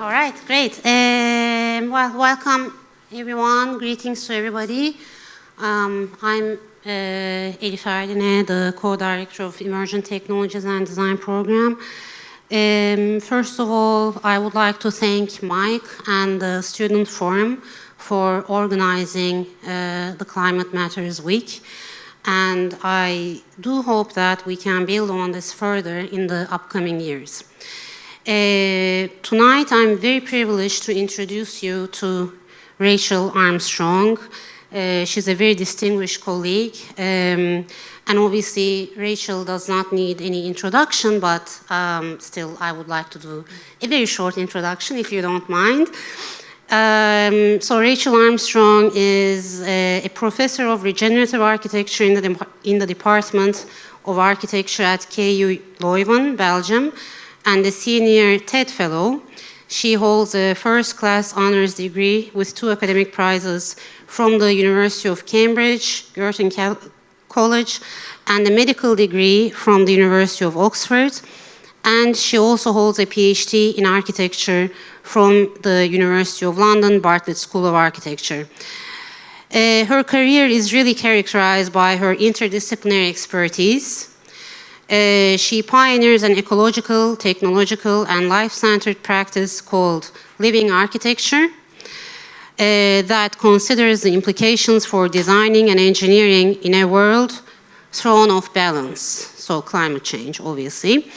All right, great. Well, welcome everyone. Greetings to everybody. I'm Elif Erdine, the co-director of Emerging Technologies and Design Program. First of all, I would like to thank Mike and the Student Forum for organizing the Climate Matters Week. And I do hope that we can build on this further in the upcoming years. Tonight, I'm very privileged to introduce you to Rachel Armstrong. She's a very distinguished colleague. And obviously, Rachel does not need any introduction, but still, I would like to do a very short introduction, if you don't mind. So Rachel Armstrong is a professor of Regenerative Architecture in the Department of Architecture at KU Leuven, Belgium, and a senior TED Fellow. She holds a first-class honors degree with 2 academic prizes from the University of Cambridge, Girton College, and a medical degree from the University of Oxford. And she also holds a PhD in architecture from the University of London, Bartlett School of Architecture. Her career is really characterized by her interdisciplinary expertise. She pioneers an ecological, technological, and life-centered practice called living architecture that considers the implications for designing and engineering in a world thrown off balance, so climate change, obviously.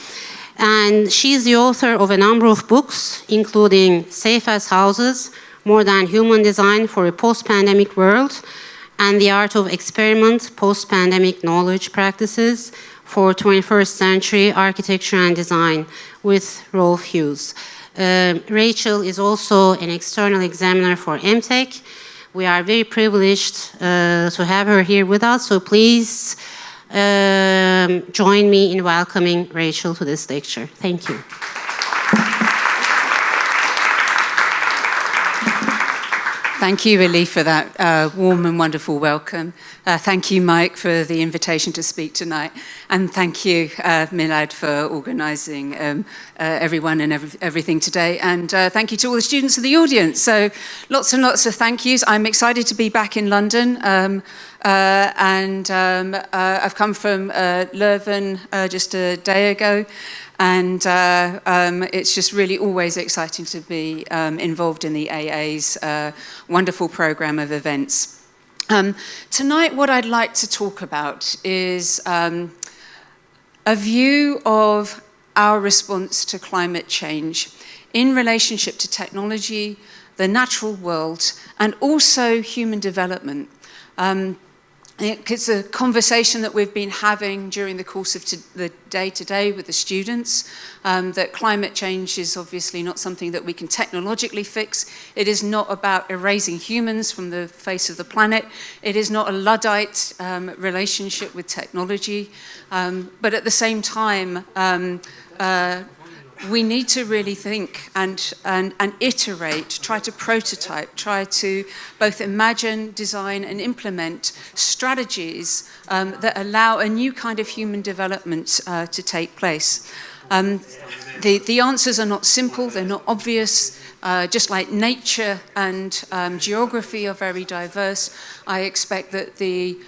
And she's the author of a number of books, including Safe as Houses, More Than Human Design for a Post-Pandemic World, and The Art of Experiment, Post-Pandemic Knowledge Practices for 21st Century Architecture and Design with Rolf Hughes. Rachel is also an external examiner for MTech. We are very privileged to have her here with us, so please join me in welcoming Rachel to this lecture. Thank you. Thank you, Elif, for that warm and wonderful welcome. Thank you, Mike, for the invitation to speak tonight. And thank you, Milad, for organising everyone and everything today. And thank you to all the students in the audience. So lots and lots of thank yous. I'm excited to be back in London. I've come from Leuven just a day ago. And it's just really always exciting to be involved in the AA's wonderful program of events. Tonight, what I'd like to talk about is a view of our response to climate change in relationship to technology, the natural world, and also human development. It's a conversation that we've been having during the course of the day today with the students, that climate change is obviously not something that we can technologically fix. It is not about erasing humans from the face of the planet. It is not a Luddite relationship with technology. But at the same time, we need to really think and iterate, try to prototype, try to both imagine, design, and implement strategies that allow a new kind of human development to take place. The answers are not simple, they're not obvious. Just like nature and geography are very diverse, I expect that the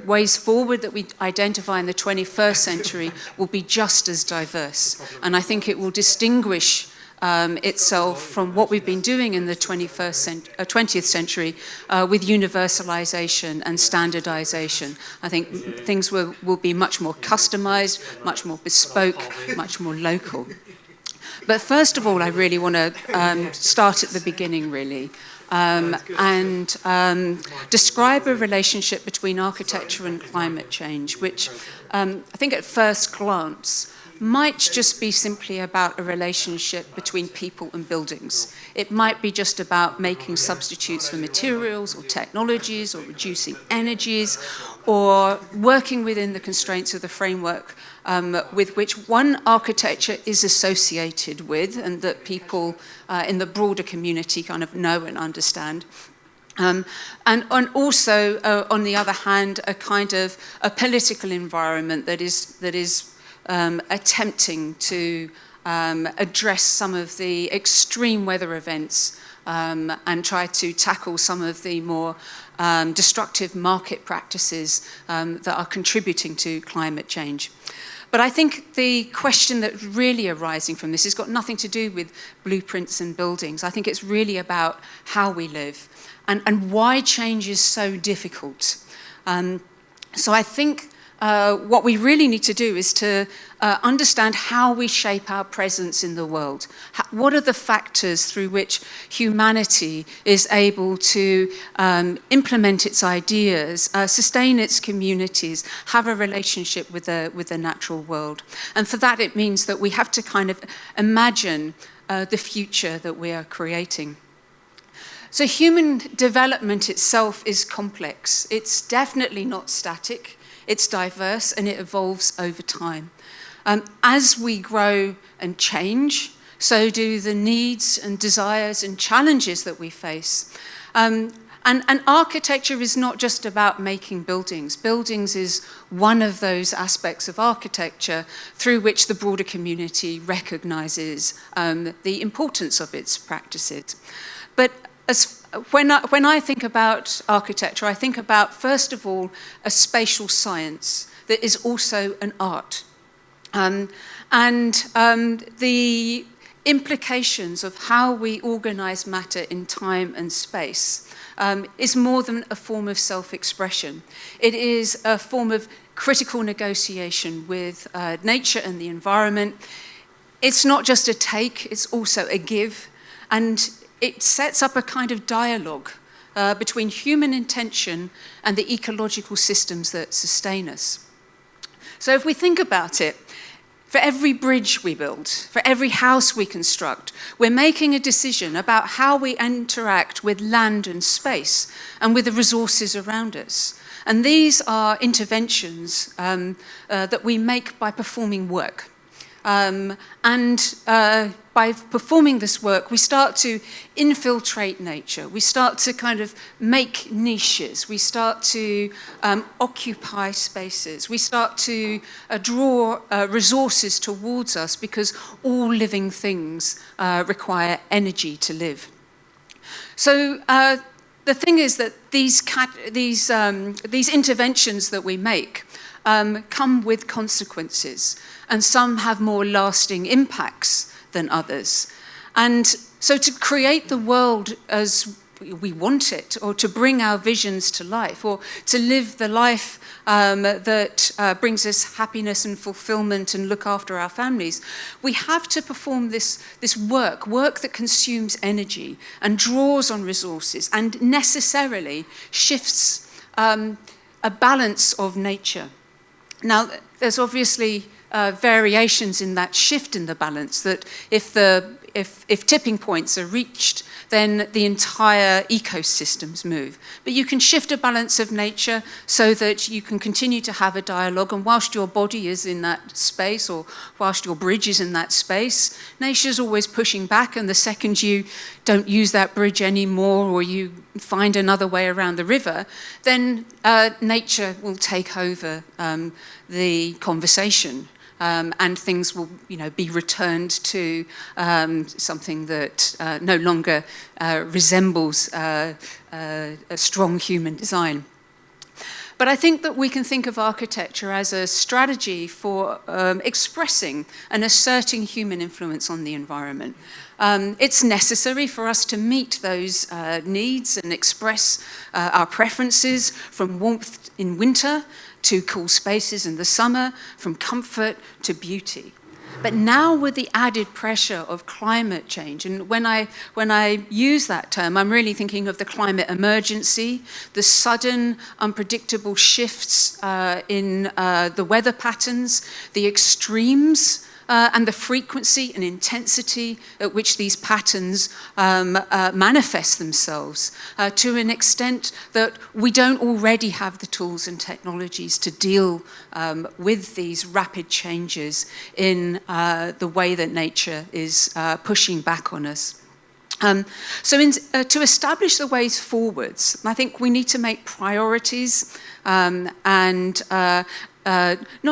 ways forward that we identify in the 21st century will be just as diverse. And I think it will distinguish itself from what we've been doing in the 20th century with universalization and standardization. I think things will be much more customized, much more bespoke, much more local. But first of all, I really want to start at the beginning, really. Describe a relationship between architecture and climate change, which I think at first glance might just be simply about a relationship between people and buildings. It might be just about making substitutes for materials or technologies or reducing energies or working within the constraints of the framework with which one architecture is associated with and that people in the broader community kind of know and understand. And also, on the other hand, a kind of a political environment that is attempting to address some of the extreme weather events and try to tackle some of the more destructive market practices that are contributing to climate change. But I think the question that's really arising from this has got nothing to do with blueprints and buildings. I think it's really about how we live and why change is so difficult. So I think what we really need to do is to understand how we shape our presence in the world. What are the factors through which humanity is able to implement its ideas, sustain its communities, have a relationship with the natural world? And for that, it means that we have to kind of imagine the future that we are creating. So human development itself is complex. It's definitely not static. It's diverse and it evolves over time. As we grow and change, so do the needs and desires and challenges that we face. And architecture is not just about making buildings. Buildings is one of those aspects of architecture through which the broader community recognizes the importance of its practices. But when I think about architecture, I think about, first of all, a spatial science that is also an art. The implications of how we organize matter in time and space is more than a form of self-expression. It is a form of critical negotiation with nature and the environment. It's not just a take, it's also a give. And it sets up a kind of dialogue between human intention and the ecological systems that sustain us. So if we think about it, for every bridge we build, for every house we construct, we're making a decision about how we interact with land and space and with the resources around us. And these are interventions that we make by performing work. By performing this work, we start to infiltrate nature. We start to kind of make niches. We start to occupy spaces. We start to draw resources towards us because all living things require energy to live. So the thing is that these interventions that we make come with consequences, and some have more lasting impacts than others. And so to create the world as we want it, or to bring our visions to life, or to live the life that brings us happiness and fulfillment and look after our families, we have to perform this work that consumes energy and draws on resources and necessarily shifts a balance of nature. Now, there's obviously variations in that shift in the balance, that if tipping points are reached, then the entire ecosystems move. But you can shift a balance of nature so that you can continue to have a dialogue, and whilst your body is in that space, or whilst your bridge is in that space, nature's always pushing back, and the second you don't use that bridge anymore, or you find another way around the river, then nature will take over the conversation. And things will, be returned to something that no longer resembles a strong human design. But I think that we can think of architecture as a strategy for expressing and asserting human influence on the environment. It's necessary for us to meet those needs and express our preferences, from warmth in winter to cool spaces in the summer, from comfort to beauty. But now with the added pressure of climate change, and when I use that term, I'm really thinking of the climate emergency, the sudden, unpredictable shifts in the weather patterns, the extremes, and the frequency and intensity at which these patterns manifest themselves to an extent that we don't already have the tools and technologies to deal with these rapid changes in the way that nature is pushing back on us. To establish the ways forwards, I think we need to make priorities and not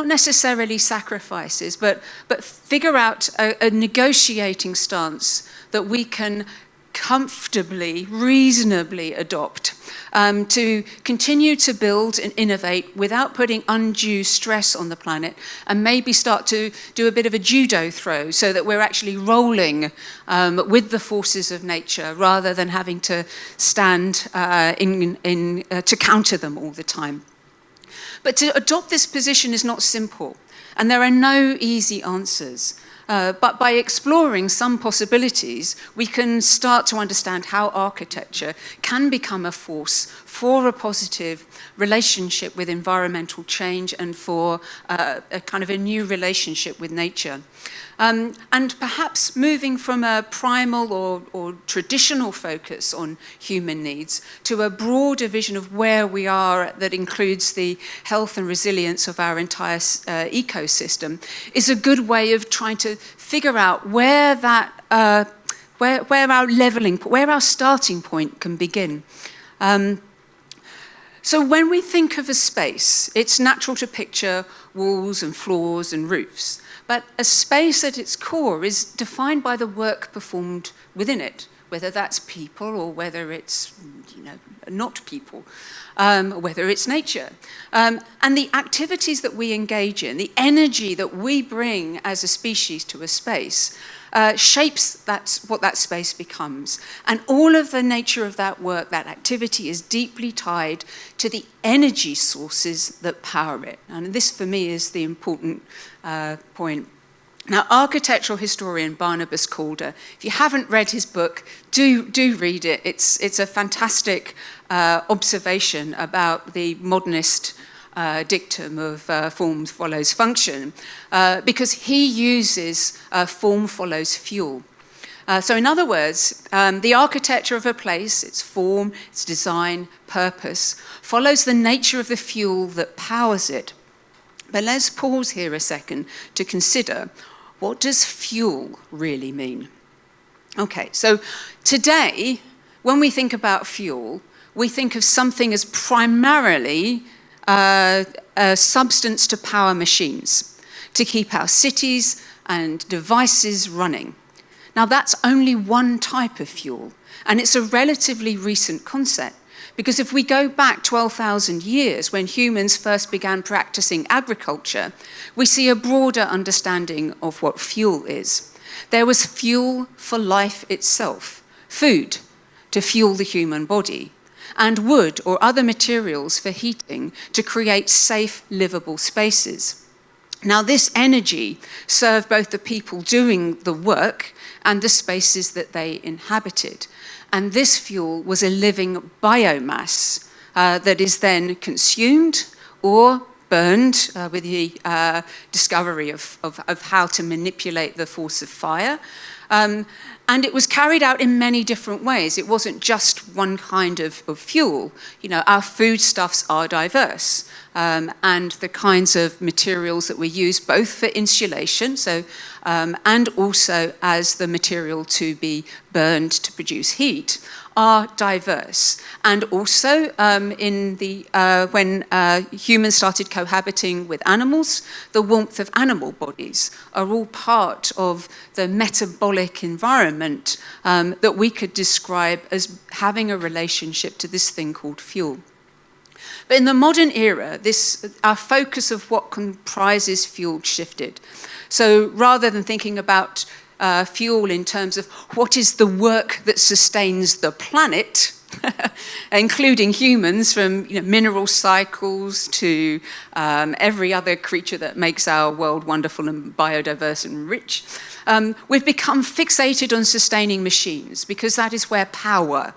necessarily sacrifices, but figure out a negotiating stance that we can comfortably, reasonably adopt to continue to build and innovate without putting undue stress on the planet, and maybe start to do a bit of a judo throw so that we're actually rolling with the forces of nature rather than having to stand to counter them all the time. But to adopt this position is not simple, and there are no easy answers. But by exploring some possibilities, we can start to understand how architecture can become a force for a positive relationship with environmental change and for a kind of a new relationship with nature. And perhaps moving from a primal or traditional focus on human needs to a broader vision of where we are that includes the health and resilience of our entire ecosystem is a good way of trying to figure out where that where our leveling, where our starting point can begin. So when we think of a space, it's natural to picture walls and floors and roofs. But a space at its core is defined by the work performed within it, whether that's people or whether it's not people, whether it's nature. And the activities that we engage in, the energy that we bring as a species to a space, shapes what that space becomes. And all of the nature of that work, that activity, is deeply tied to the energy sources that power it. And this, for me, is the important point. Now, architectural historian Barnabas Calder, if you haven't read his book, do read it. It's a fantastic observation about the modernist dictum of form follows function, because he uses form follows fuel. So in other words, the architecture of a place, its form, its design, purpose, follows the nature of the fuel that powers it. But let's pause here a second to consider, what does fuel really mean? Okay, so today, when we think about fuel, we think of something as primarily a substance to power machines, to keep our cities and devices running. Now, that's only one type of fuel, and it's a relatively recent concept, because if we go back 12,000 years, when humans first began practicing agriculture, we see a broader understanding of what fuel is. There was fuel for life itself, food to fuel the human body, and wood or other materials for heating to create safe, livable spaces. Now, this energy served both the people doing the work and the spaces that they inhabited. And this fuel was a living biomass that is then consumed or burned with the discovery of how to manipulate the force of fire. And it was carried out in many different ways. It wasn't just one kind of fuel. Our foodstuffs are diverse. And the kinds of materials that we use, both for insulation, and also as the material to be burned to produce heat, are diverse. And also, when humans started cohabiting with animals, the warmth of animal bodies are all part of the metabolic environment that we could describe as having a relationship to this thing called fuel. But in the modern era, our focus of what comprises fuel shifted. So rather than thinking about fuel in terms of what is the work that sustains the planet, including humans, from mineral cycles to every other creature that makes our world wonderful and biodiverse and rich, we've become fixated on sustaining machines, because that is where power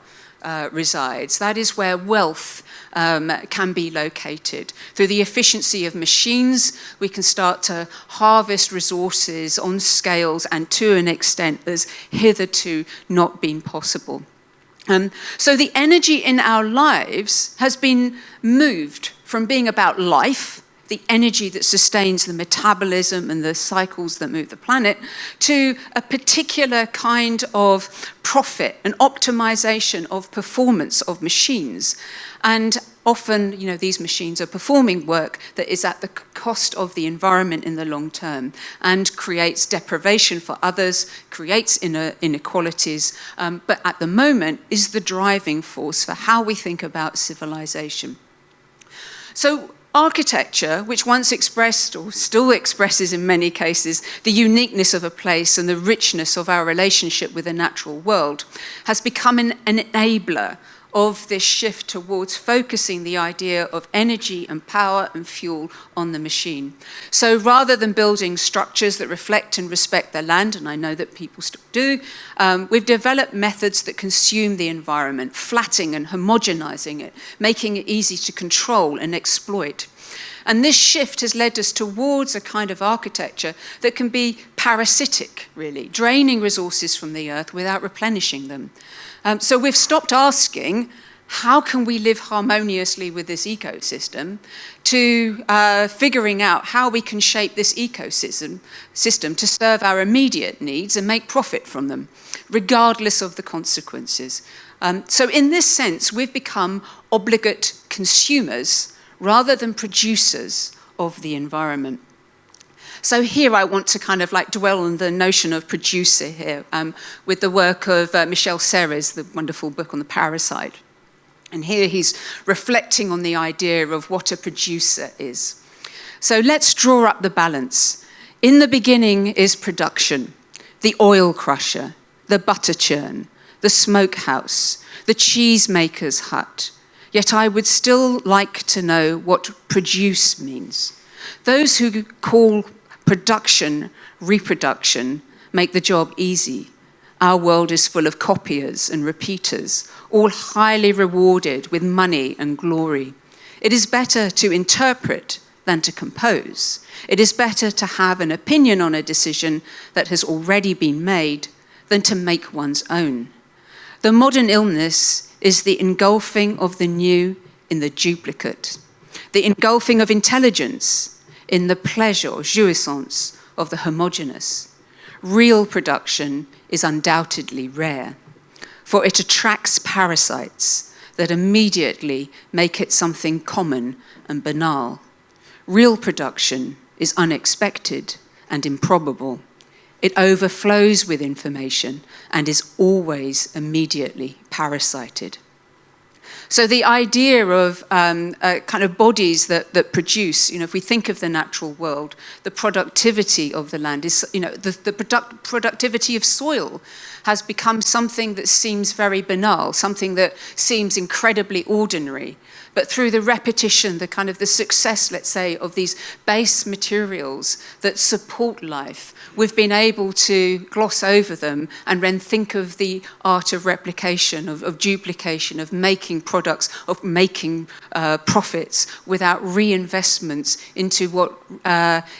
resides. That is where wealth can be located. Through the efficiency of machines, we can start to harvest resources on scales and to an extent that's hitherto not been possible. So the energy in our lives has been moved from being about life the energy that sustains the metabolism and the cycles that move the planet, to a particular kind of profit and optimization of performance of machines. And often, these machines are performing work that is at the cost of the environment in the long term and creates deprivation for others, creates inequalities, but at the moment is the driving force for how we think about civilization. So architecture, which once expressed, or still expresses in many cases, the uniqueness of a place and the richness of our relationship with the natural world, has become an enabler of this shift towards focusing the idea of energy and power and fuel on the machine. So rather than building structures that reflect and respect the land, and I know that people still do, we've developed methods that consume the environment, flattening and homogenizing it, making it easy to control and exploit. And this shift has led us towards a kind of architecture that can be parasitic, really, draining resources from the earth without replenishing them. So we've stopped asking, how can we live harmoniously with this ecosystem, to figuring out how we can shape this ecosystem to serve our immediate needs and make profit from them, regardless of the consequences. So in this sense, we've become obligate consumers rather than producers of the environment. So here I want to kind of dwell on the notion of producer here with the work of Michel Serres, the wonderful book on the parasite. And here he's reflecting on the idea of what a producer is. So let's draw up the balance. In the beginning is production, the oil crusher, the butter churn, the smokehouse, the cheesemaker's hut. Yet I would still like to know what produce means. Those who call production, reproduction, make the job easy. Our world is full of copiers and repeaters, all highly rewarded with money and glory. It is better to interpret than to compose. It is better to have an opinion on a decision that has already been made than to make one's own. The modern illness is the engulfing of the new in the duplicate, the engulfing of intelligence in the pleasure or jouissance of the homogeneous. Real production is undoubtedly rare, for it attracts parasites that immediately make it something common and banal. Real production is unexpected and improbable. It overflows with information and is always immediately parasited. So the idea of kind of bodies that produce, if we think of the natural world, the productivity of the land is, the productivity of soil has become something that seems very banal, something that seems incredibly ordinary. But through the repetition, the success, let's say, of these base materials that support life, we've been able to gloss over them and then think of the art of replication, of duplication, of making products, of making profits without reinvestments into what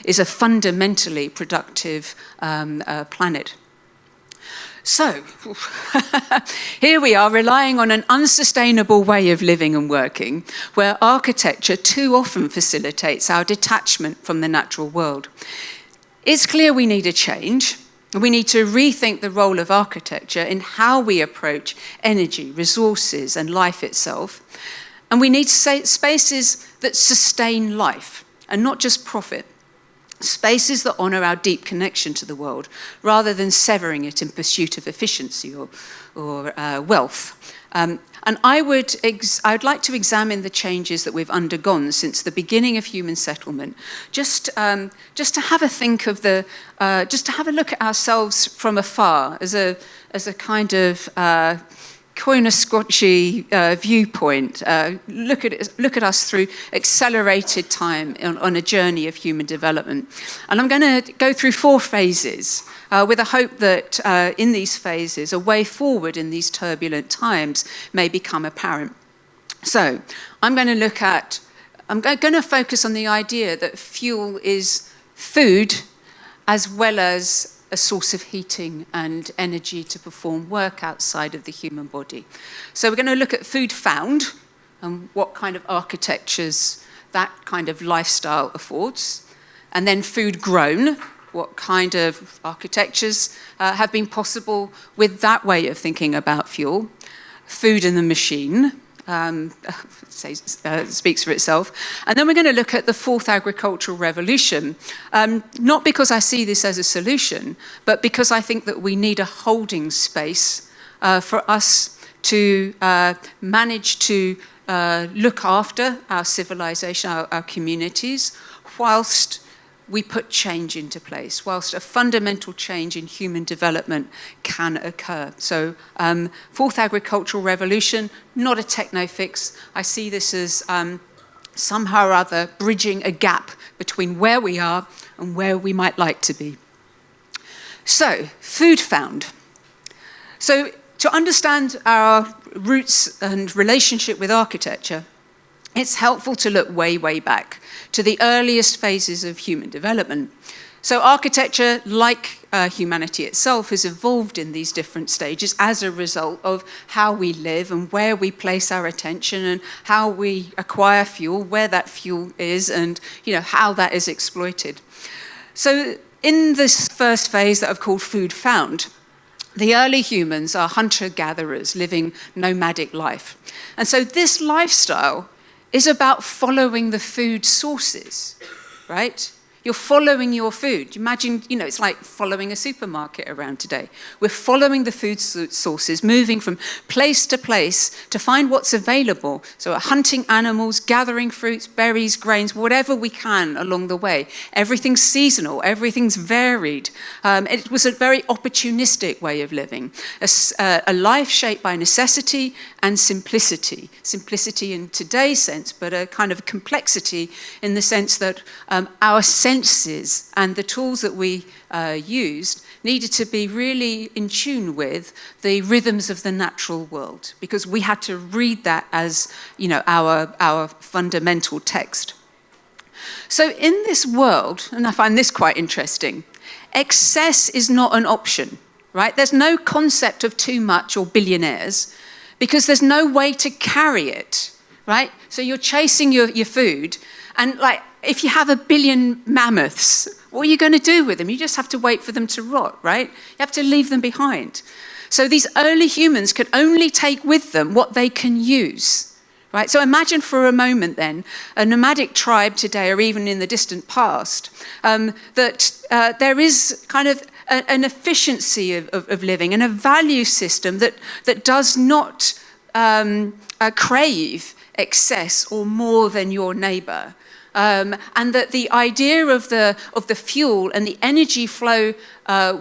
is a fundamentally productive planet. So, here we are relying on an unsustainable way of living and working, where architecture too often facilitates our detachment from the natural world. It's clear we need a change. We need to rethink the role of architecture in how we approach energy, resources, and life itself. And we need spaces that sustain life and not just profit. Spaces that honour our deep connection to the world, rather than severing it in pursuit of efficiency or wealth. And I'd like to examine the changes that we've undergone since the beginning of human settlement, just to have a think of just to have a look at ourselves from afar as a kind of Coinasquatchy viewpoint. Look at us through accelerated time on a journey of human development. And I'm going to go through 4 phases with a hope that in these phases, a way forward in these turbulent times may become apparent. So I'm going to focus on the idea that fuel is food as well as a source of heating and energy to perform work outside of the human body. So we're going to look at food found and what kind of architectures that kind of lifestyle affords. And then food grown, what kind of architectures have been possible with that way of thinking about fuel. Food in the machine, speaks for itself. And then we're going to look at the fourth agricultural revolution, not because I see this as a solution, but because I think that we need a holding space for us to manage to look after our civilization, our communities, whilst we put change into place, whilst a fundamental change in human development can occur. So, fourth agricultural revolution, not a techno fix. I see this as somehow or other bridging a gap between where we are and where we might like to be. So, food found. So, to understand our roots and relationship with architecture, it's helpful to look way, way back to the earliest phases of human development. So architecture, like humanity itself, has evolved in these different stages as a result of how we live and where we place our attention and how we acquire fuel, where that fuel is, and how that is exploited. So in this first phase that I've called food found, the early humans are hunter-gatherers living nomadic life. And so this lifestyle is about following the food sources, right? You're following your food. Imagine, it's like following a supermarket around today. We're following the food sources, moving from place to place to find what's available. So we're hunting animals, gathering fruits, berries, grains, whatever we can along the way. Everything's seasonal, everything's varied. It was a very opportunistic way of living, a life shaped by necessity and simplicity. Simplicity in today's sense, but a kind of complexity in the sense that our senses and the tools that we used needed to be really in tune with the rhythms of the natural world, because we had to read that as our fundamental text. So in this world, and I find this quite interesting, excess is not an option, right? There's no concept of too much or billionaires, because there's no way to carry it, right? So you're chasing your food, and if you have 1 billion mammoths, what are you going to do with them? You just have to wait for them to rot, right? You have to leave them behind. So these early humans could only take with them what they can use, right? So imagine for a moment then, a nomadic tribe today, or even in the distant past, that there is kind of an efficiency of living and a value system that does not crave excess or more than your neighbor. And that the idea of the fuel and the energy flow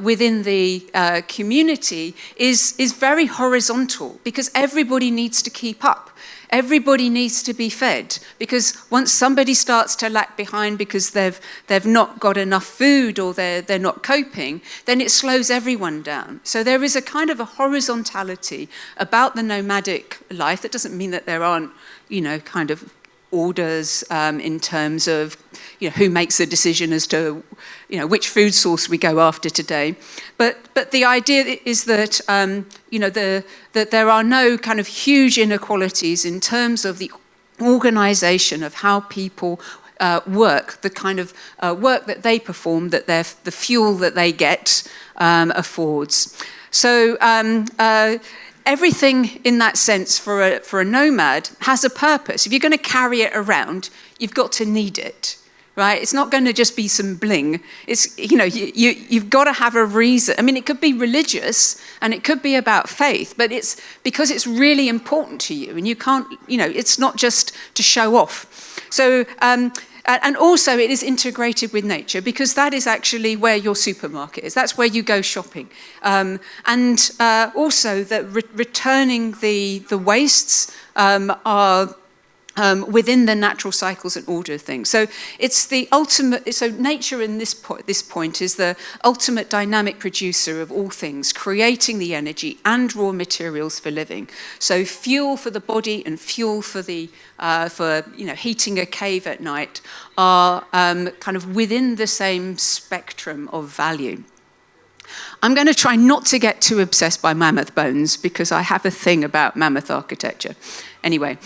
within the community is very horizontal, because everybody needs to keep up. Everybody needs to be fed, because once somebody starts to lag behind because they've not got enough food or they're not coping, then it slows everyone down. So there is a kind of a horizontality about the nomadic life. That doesn't mean that there aren't, kind of orders in terms of who makes the decision as to which food source we go after today, but the idea is that that there are no kind of huge inequalities in terms of the organization of how people work, the kind of work that they perform, that the fuel that they get affords. So everything in that sense for a nomad has a purpose. If you're going to carry it around, you've got to need it, right? It's not going to just be some bling. It's, you've got to have a reason. I mean, it could be religious and it could be about faith, but it's because it's really important to you, and you can't, it's not just to show off. So, and also it is integrated with nature, because that is actually where your supermarket is. That's where you go shopping. And also that returning the wastes are within the natural cycles and order of things. So it's the ultimate, so nature in this point is the ultimate dynamic producer of all things, creating the energy and raw materials for living. So fuel for the body and fuel for the heating a cave at night are kind of within the same spectrum of value. I'm going to try not to get too obsessed by mammoth bones, because I have a thing about mammoth architecture. Anyway,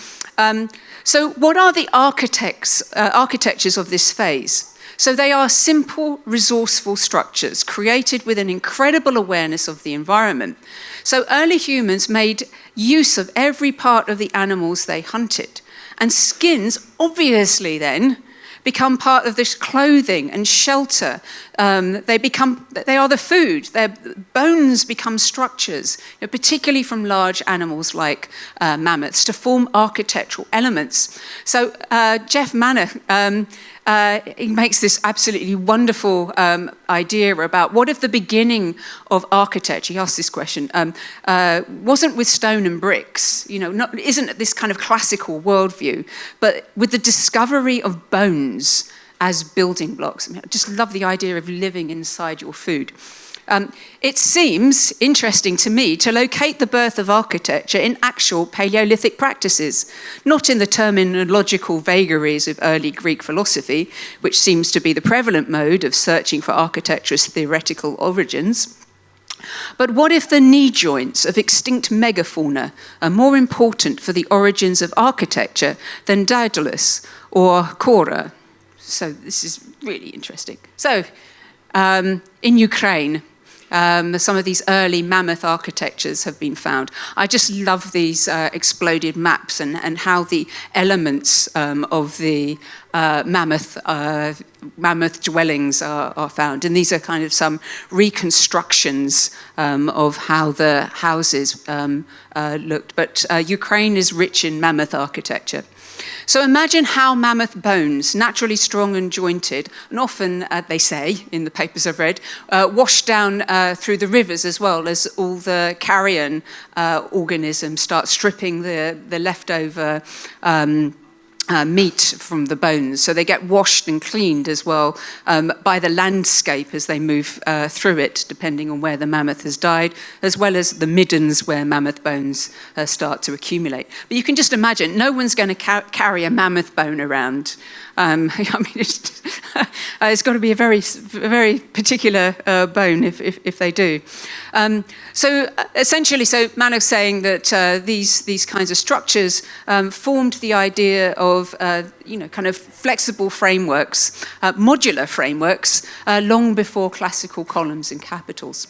So what are the architectures of this phase? So they are simple, resourceful structures created with an incredible awareness of the environment. So early humans made use of every part of the animals they hunted. And skins, obviously then, become part of this clothing and shelter. They are the food. Their bones become structures, particularly from large animals like mammoths, to form architectural elements. So Jeff Manor, he makes this absolutely wonderful idea about what if the beginning of architecture, he asked this question, wasn't with stone and bricks, isn't this kind of classical worldview, but with the discovery of bones as building blocks. I just love the idea of living inside your food. It seems interesting to me to locate the birth of architecture in actual Paleolithic practices, not in the terminological vagaries of early Greek philosophy, which seems to be the prevalent mode of searching for architecture's theoretical origins. But what if the knee joints of extinct megafauna are more important for the origins of architecture than Daedalus or Kora? So this is really interesting. So in Ukraine, some of these early mammoth architectures have been found. I just love these exploded maps and how the elements of the mammoth dwellings are found. And these are kind of some reconstructions of how the houses looked. But Ukraine is rich in mammoth architecture. So imagine how mammoth bones, naturally strong and jointed, and often, they say, in the papers I've read, wash down through the rivers as well as all the carrion organisms start stripping the leftover meat from the bones. So they get washed and cleaned as well by the landscape as they move through it, depending on where the mammoth has died, as well as the middens where mammoth bones start to accumulate. But you can just imagine, no one's going to carry a mammoth bone around. I mean, it's got to be a very particular bone if they do. So essentially, Mano's saying that these kinds of structures formed the idea of kind of flexible frameworks, modular frameworks, long before classical columns and capitals.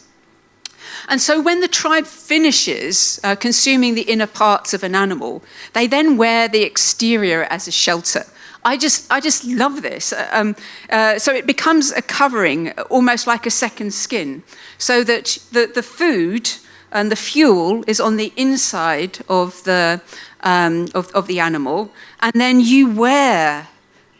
And so when the tribe finishes consuming the inner parts of an animal, they then wear the exterior as a shelter. I just love this. So it becomes a covering, almost like a second skin, so that the food and the fuel is on the inside of the animal, and then you wear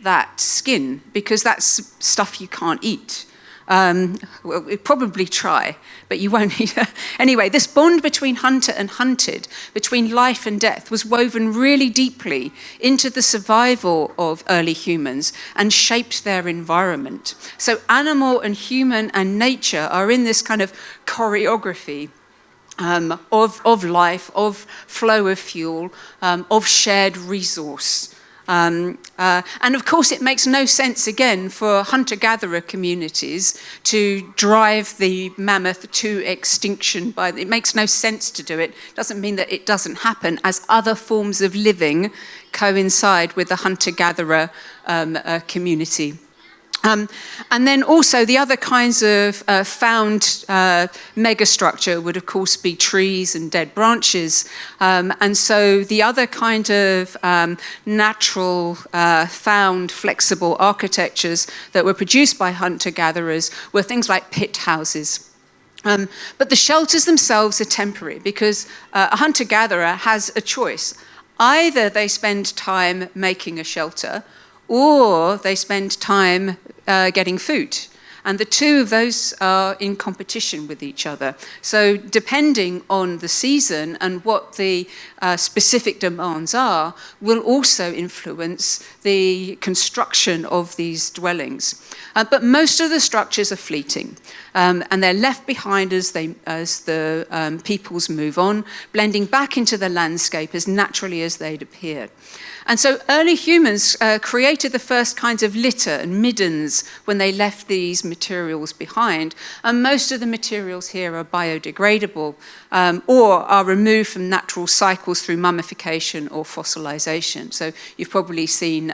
that skin because that's stuff you can't eat. Well, we'd probably try, but you won't eat. Anyway, this bond between hunter and hunted, between life and death, was woven really deeply into the survival of early humans and shaped their environment. So animal and human and nature are in this kind of choreography of life, of flow of fuel, of shared resource. And of course, it makes no sense, again, for hunter-gatherer communities to drive the mammoth to extinction. It makes no sense to do it. Doesn't mean that it doesn't happen, as other forms of living coincide with the hunter-gatherer community. And then also the other kinds of found megastructure would of course be trees and dead branches. And so the other kind of natural found flexible architectures that were produced by hunter-gatherers were things like pit houses. But the shelters themselves are temporary because a hunter-gatherer has a choice. Either they spend time making a shelter, or they spend time getting food. And the two of those are in competition with each other. So depending on the season and what the specific demands are, will also influence the construction of these dwellings. But most of the structures are fleeting. And they're left behind as the peoples move on, blending back into the landscape as naturally as they'd appeared. And so early humans created the first kinds of litter and middens when they left these materials behind. And most of the materials here are biodegradable or are removed from natural cycles through mummification or fossilization. So you've probably seen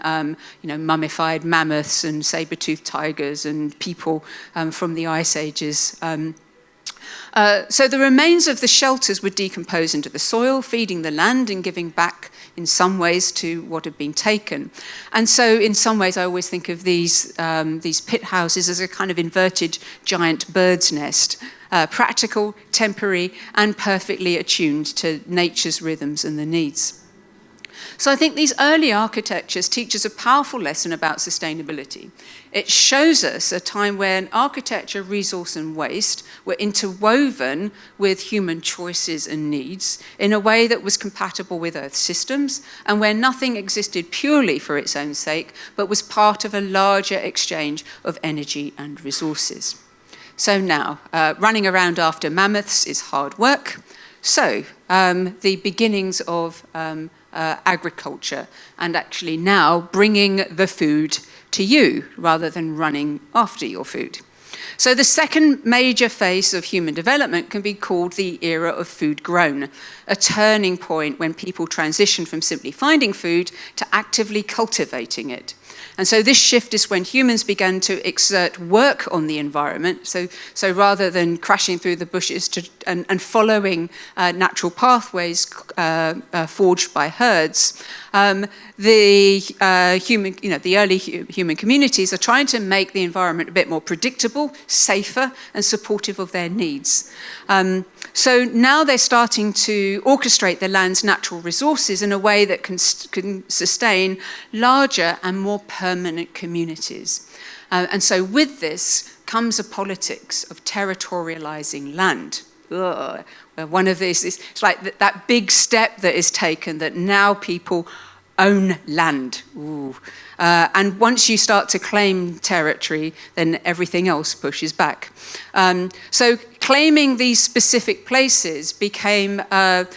mummified mammoths and saber-toothed tigers and people from the ice ages. So the remains of the shelters would decompose into the soil, feeding the land and giving back in some ways to what had been taken. And so in some ways I always think of these pit houses as a kind of inverted giant bird's nest, practical, temporary, and perfectly attuned to nature's rhythms and the needs. So I think these early architectures teach us a powerful lesson about sustainability. It shows us a time when architecture, resource and waste were interwoven with human choices and needs in a way that was compatible with Earth systems, and where nothing existed purely for its own sake, but was part of a larger exchange of energy and resources. So now, running around after mammoths is hard work. So the beginnings of agriculture, and actually now bringing the food to you rather than running after your food. So the second major phase of human development can be called the era of food grown, a turning point when people transition from simply finding food to actively cultivating it. And so this shift is when humans began to exert work on the environment. So rather than crashing through the bushes and following natural pathways forged by herds, the early human communities are trying to make the environment a bit more predictable, safer, and supportive of their needs. So now they're starting to orchestrate the land's natural resources in a way that can sustain larger and more permanent communities. And so with this comes a politics of territorializing land. Where one of these is, it's like that big step that is taken, that now people own land. And once you start to claim territory, then everything else pushes back. So claiming these specific places became the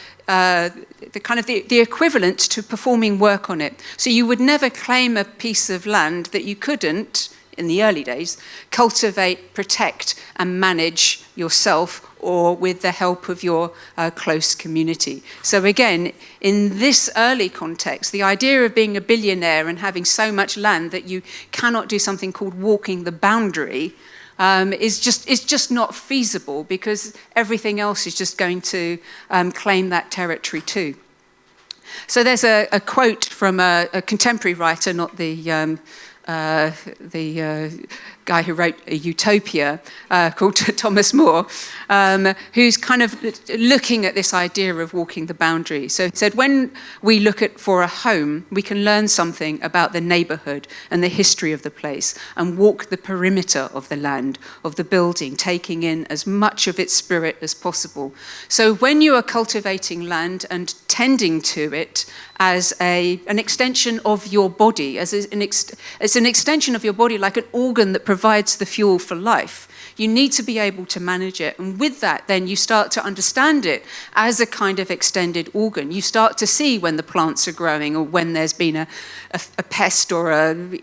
equivalent to performing work on it. So you would never claim a piece of land that you couldn't, in the early days, cultivate, protect, and manage yourself or with the help of your close community. So again, in this early context, the idea of being a billionaire and having so much land that you cannot do something called walking the boundary is just not feasible, because everything else is just going to claim that territory too. So there's a quote from a contemporary writer, not the guy who wrote Utopia, called Thomas More, who's kind of looking at this idea of walking the boundary. So he said, when we look for a home, we can learn something about the neighborhood and the history of the place, and walk the perimeter of the land, of the building, taking in as much of its spirit as possible. So when you are cultivating land and tending to it as an extension of your body, as an extension of your body, like an organ that provides the fuel for life, you need to be able to manage it. And with that, then you start to understand it as a kind of extended organ. You start to see when the plants are growing, or when there's been a pest or an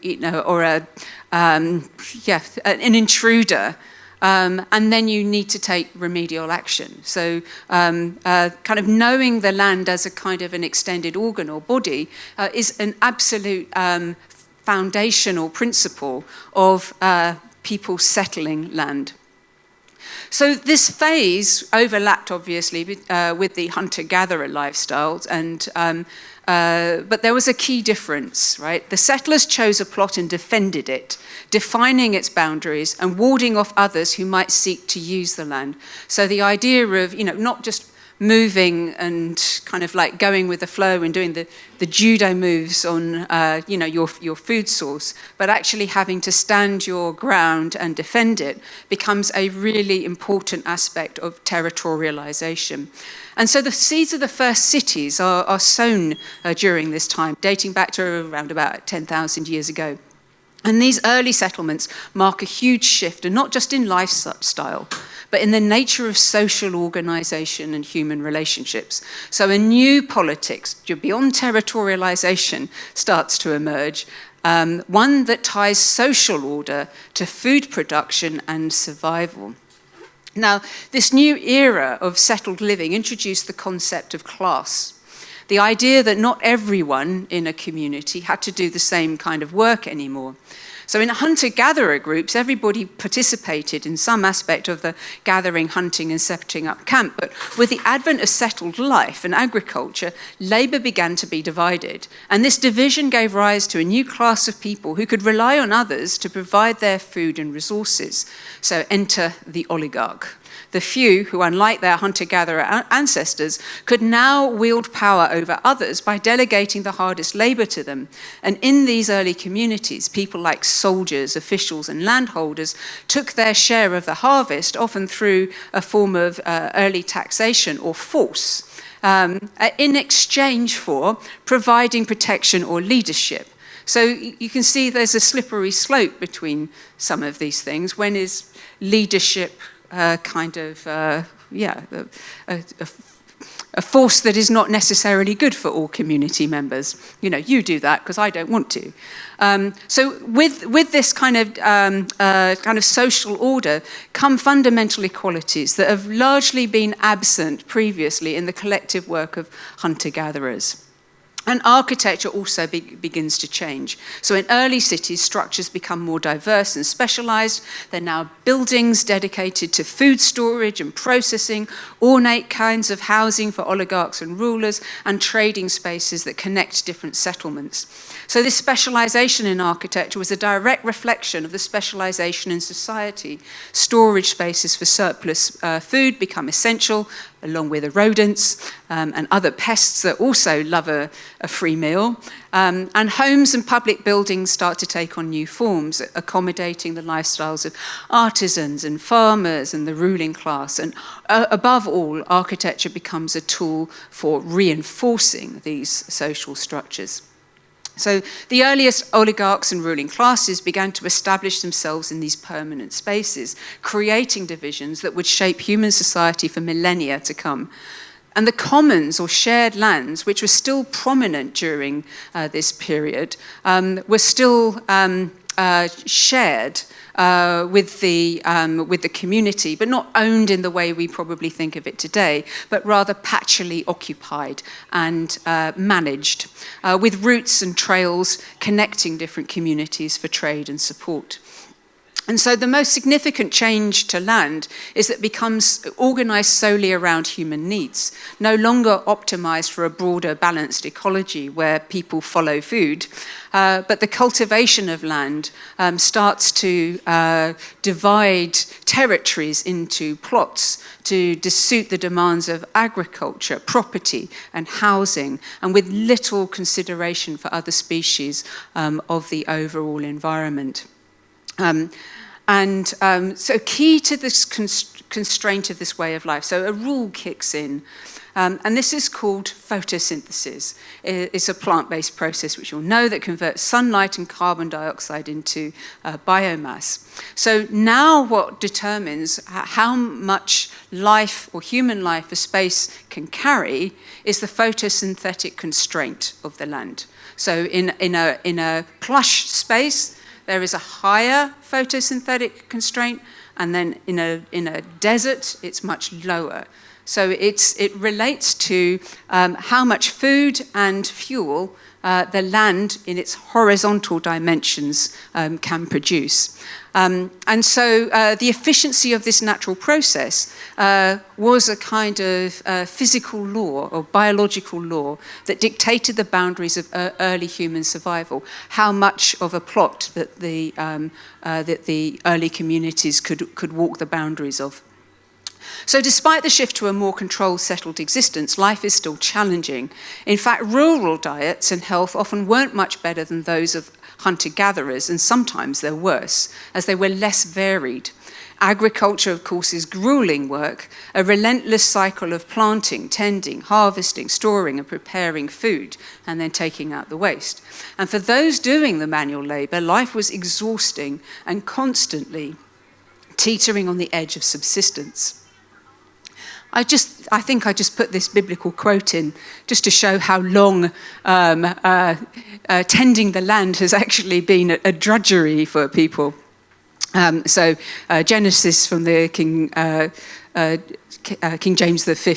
intruder. And then you need to take remedial action. So kind of knowing the land as a kind of an extended organ or body is an absolute foundational principle of people settling land. So this phase overlapped, obviously, with the hunter-gatherer lifestyles, but there was a key difference, right? The settlers chose a plot and defended it, defining its boundaries and warding off others who might seek to use the land. So the idea of, not just moving and kind of like going with the flow and doing the judo moves on, your food source, but actually having to stand your ground and defend it becomes a really important aspect of territorialization. And so the seeds of the first cities are sown during this time, dating back to around about 10,000 years ago. And these early settlements mark a huge shift, and not just in lifestyle, but in the nature of social organization and human relationships. So a new politics, beyond territorialization, starts to emerge, one that ties social order to food production and survival. Now, this new era of settled living introduced the concept of class. The idea that not everyone in a community had to do the same kind of work anymore. So in hunter-gatherer groups, everybody participated in some aspect of the gathering, hunting, and setting up camp. But with the advent of settled life and agriculture, labor began to be divided. And this division gave rise to a new class of people who could rely on others to provide their food and resources. So enter the oligarch. The few who, unlike their hunter-gatherer ancestors, could now wield power over others by delegating the hardest labor to them. And in these early communities, people like soldiers, officials, and landholders took their share of the harvest, often through a form of early taxation or force, in exchange for providing protection or leadership. So you can see there's a slippery slope between some of these things. When is leadership a force that is not necessarily good for all community members? You know, you do that because I don't want to. So with this kind of social order come fundamental equalities that have largely been absent previously in the collective work of hunter-gatherers. And architecture also begins to change. So in early cities, structures become more diverse and specialized. They're now buildings dedicated to food storage and processing, ornate kinds of housing for oligarchs and rulers, and trading spaces that connect different settlements. So this specialization in architecture was a direct reflection of the specialization in society. Storage spaces for surplus food become essential, along with the rodents and other pests that also love a free meal. And homes and public buildings start to take on new forms, accommodating the lifestyles of artisans and farmers and the ruling class. And above all, architecture becomes a tool for reinforcing these social structures. So the earliest oligarchs and ruling classes began to establish themselves in these permanent spaces, creating divisions that would shape human society for millennia to come. And the commons or shared lands, which were still prominent during this period, were still shared with the community, but not owned in the way we probably think of it today, but rather patchily occupied and managed, with routes and trails connecting different communities for trade and support. And so the most significant change to land is that it becomes organized solely around human needs, no longer optimized for a broader, balanced ecology where people follow food, but the cultivation of land starts to divide territories into plots to suit the demands of agriculture, property, and housing, and with little consideration for other species of the overall environment. So key to this constraint of this way of life, so a rule kicks in, and this is called photosynthesis. It's a plant-based process, which you'll know, that converts sunlight and carbon dioxide into biomass. So now what determines how much life or human life a space can carry is the photosynthetic constraint of the land. So in a plush space, there is a higher photosynthetic constraint, and then in a desert, it's much lower. So it relates to how much food and fuel the land in its horizontal dimensions can produce. And so the efficiency of this natural process was a kind of physical law or biological law that dictated the boundaries of early human survival, how much of a plot that the early communities could walk the boundaries of. So despite the shift to a more controlled, settled existence, life is still challenging. In fact, rural diets and health often weren't much better than those of hunter-gatherers, and sometimes they're worse, as they were less varied. Agriculture, of course, is grueling work, a relentless cycle of planting, tending, harvesting, storing, and preparing food, and then taking out the waste. And for those doing the manual labor, life was exhausting and constantly teetering on the edge of subsistence. I think I just put this biblical quote in just to show how long tending the land has actually been a drudgery for people. Genesis from the King James V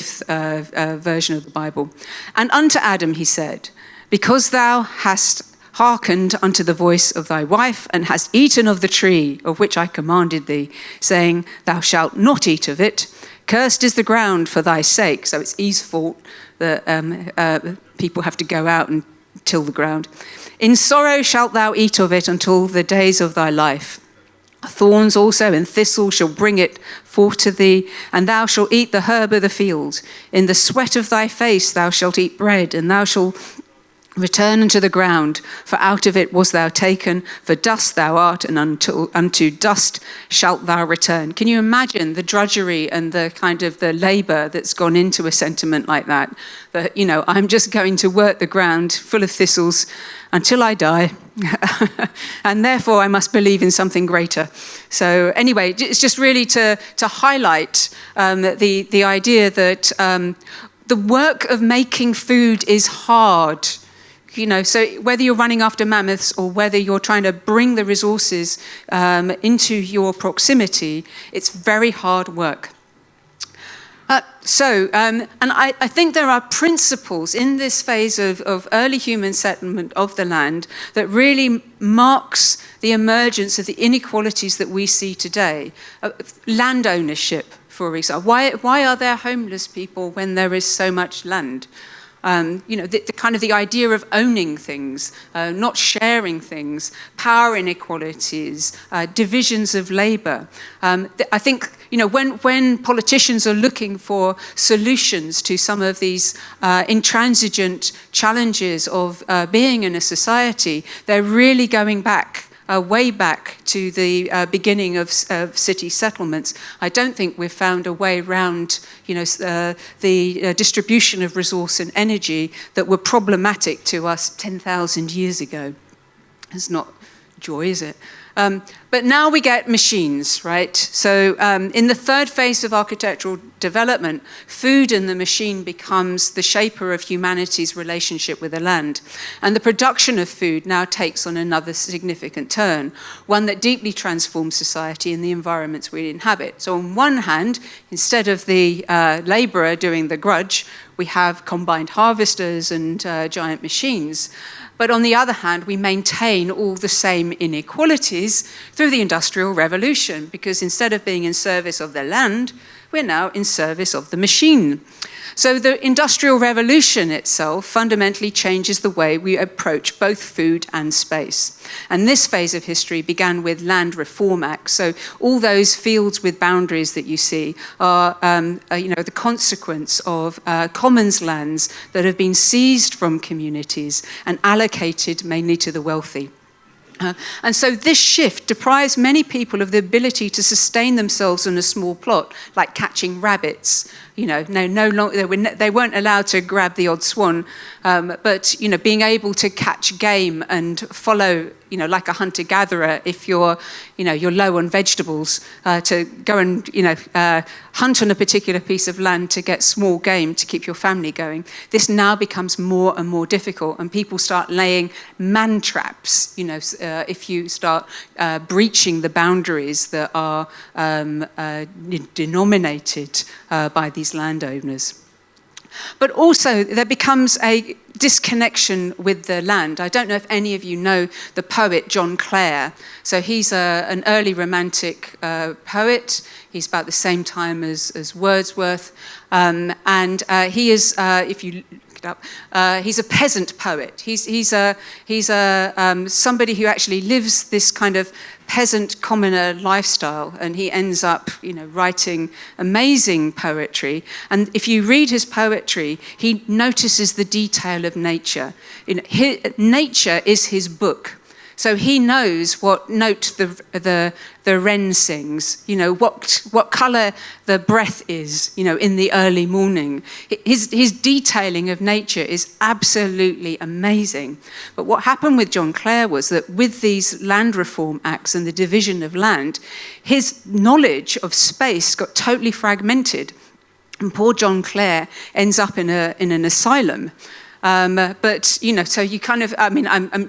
version of the Bible. And unto Adam he said, because thou hast hearkened unto the voice of thy wife, and hast eaten of the tree of which I commanded thee, saying, thou shalt not eat of it. Cursed is the ground for thy sake. So it's Eve's fault that people have to go out and till the ground. In sorrow shalt thou eat of it until the days of thy life. Thorns also and thistles shall bring it forth to thee, and thou shalt eat the herb of the field. In the sweat of thy face thou shalt eat bread, and thou shalt return unto the ground, for out of it was thou taken, for dust thou art, and unto dust shalt thou return. Can you imagine the drudgery and the kind of the labour that's gone into a sentiment like that? That, you know, I'm just going to work the ground full of thistles until I die, and therefore I must believe in something greater. So anyway, it's just really to highlight the idea that the work of making food is hard. You know, so whether you're running after mammoths or whether you're trying to bring the resources into your proximity, it's very hard work. And I think there are principles in this phase of early human settlement of the land that really marks the emergence of the inequalities that we see today. Land ownership, for example. Why are there homeless people when there is so much land? You know, the kind of the idea of owning things, not sharing things, power inequalities, divisions of labour. I think, you know, when politicians are looking for solutions to some of these intransigent challenges of being in a society, they're really going back. Way back to the beginning of city settlements. I don't think we've found a way around, you know, the distribution of resource and energy that were problematic to us 10,000 years ago. It's not joy, is it? But now we get machines, right? So in the third phase of architectural development, food and the machine becomes the shaper of humanity's relationship with the land. And the production of food now takes on another significant turn, one that deeply transforms society and the environments we inhabit. So on one hand, instead of the labourer doing the grudge, we have combined harvesters and giant machines. But on the other hand, we maintain all the same inequalities through the Industrial Revolution, because instead of being in service of the land, we're now in service of the machine. So the Industrial Revolution itself fundamentally changes the way we approach both food and space. And this phase of history began with Land Reform Acts. So all those fields with boundaries that you see are you know, the consequence of commons lands that have been seized from communities and allocated mainly to the wealthy. And so this shift deprives many people of the ability to sustain themselves on a small plot, like catching rabbits. You know, no longer they weren't allowed to grab the odd swan, but you know, being able to catch game and follow, you know, like a hunter-gatherer, if you're low on vegetables, to go and hunt on a particular piece of land to get small game to keep your family going. This now becomes more and more difficult, and people start laying man traps. You know, if you start breaching the boundaries that are denominated by these landowners. But also there becomes a disconnection with the land. I don't know if any of you know the poet John Clare. So he's an early romantic poet. He's about the same time as Wordsworth. And he is, if you look it up, he's a peasant poet. He's somebody who actually lives this kind of peasant commoner lifestyle, and he ends up, you know, writing amazing poetry. And if you read his poetry, he notices the detail of nature. Nature is his book. So he knows what note the wren sings, you know, what colour the breath is, you know, in the early morning. His detailing of nature is absolutely amazing. But what happened with John Clare was that with these land reform acts and the division of land, his knowledge of space got totally fragmented. And poor John Clare ends up in an asylum. But, you know, so you kind of, I mean,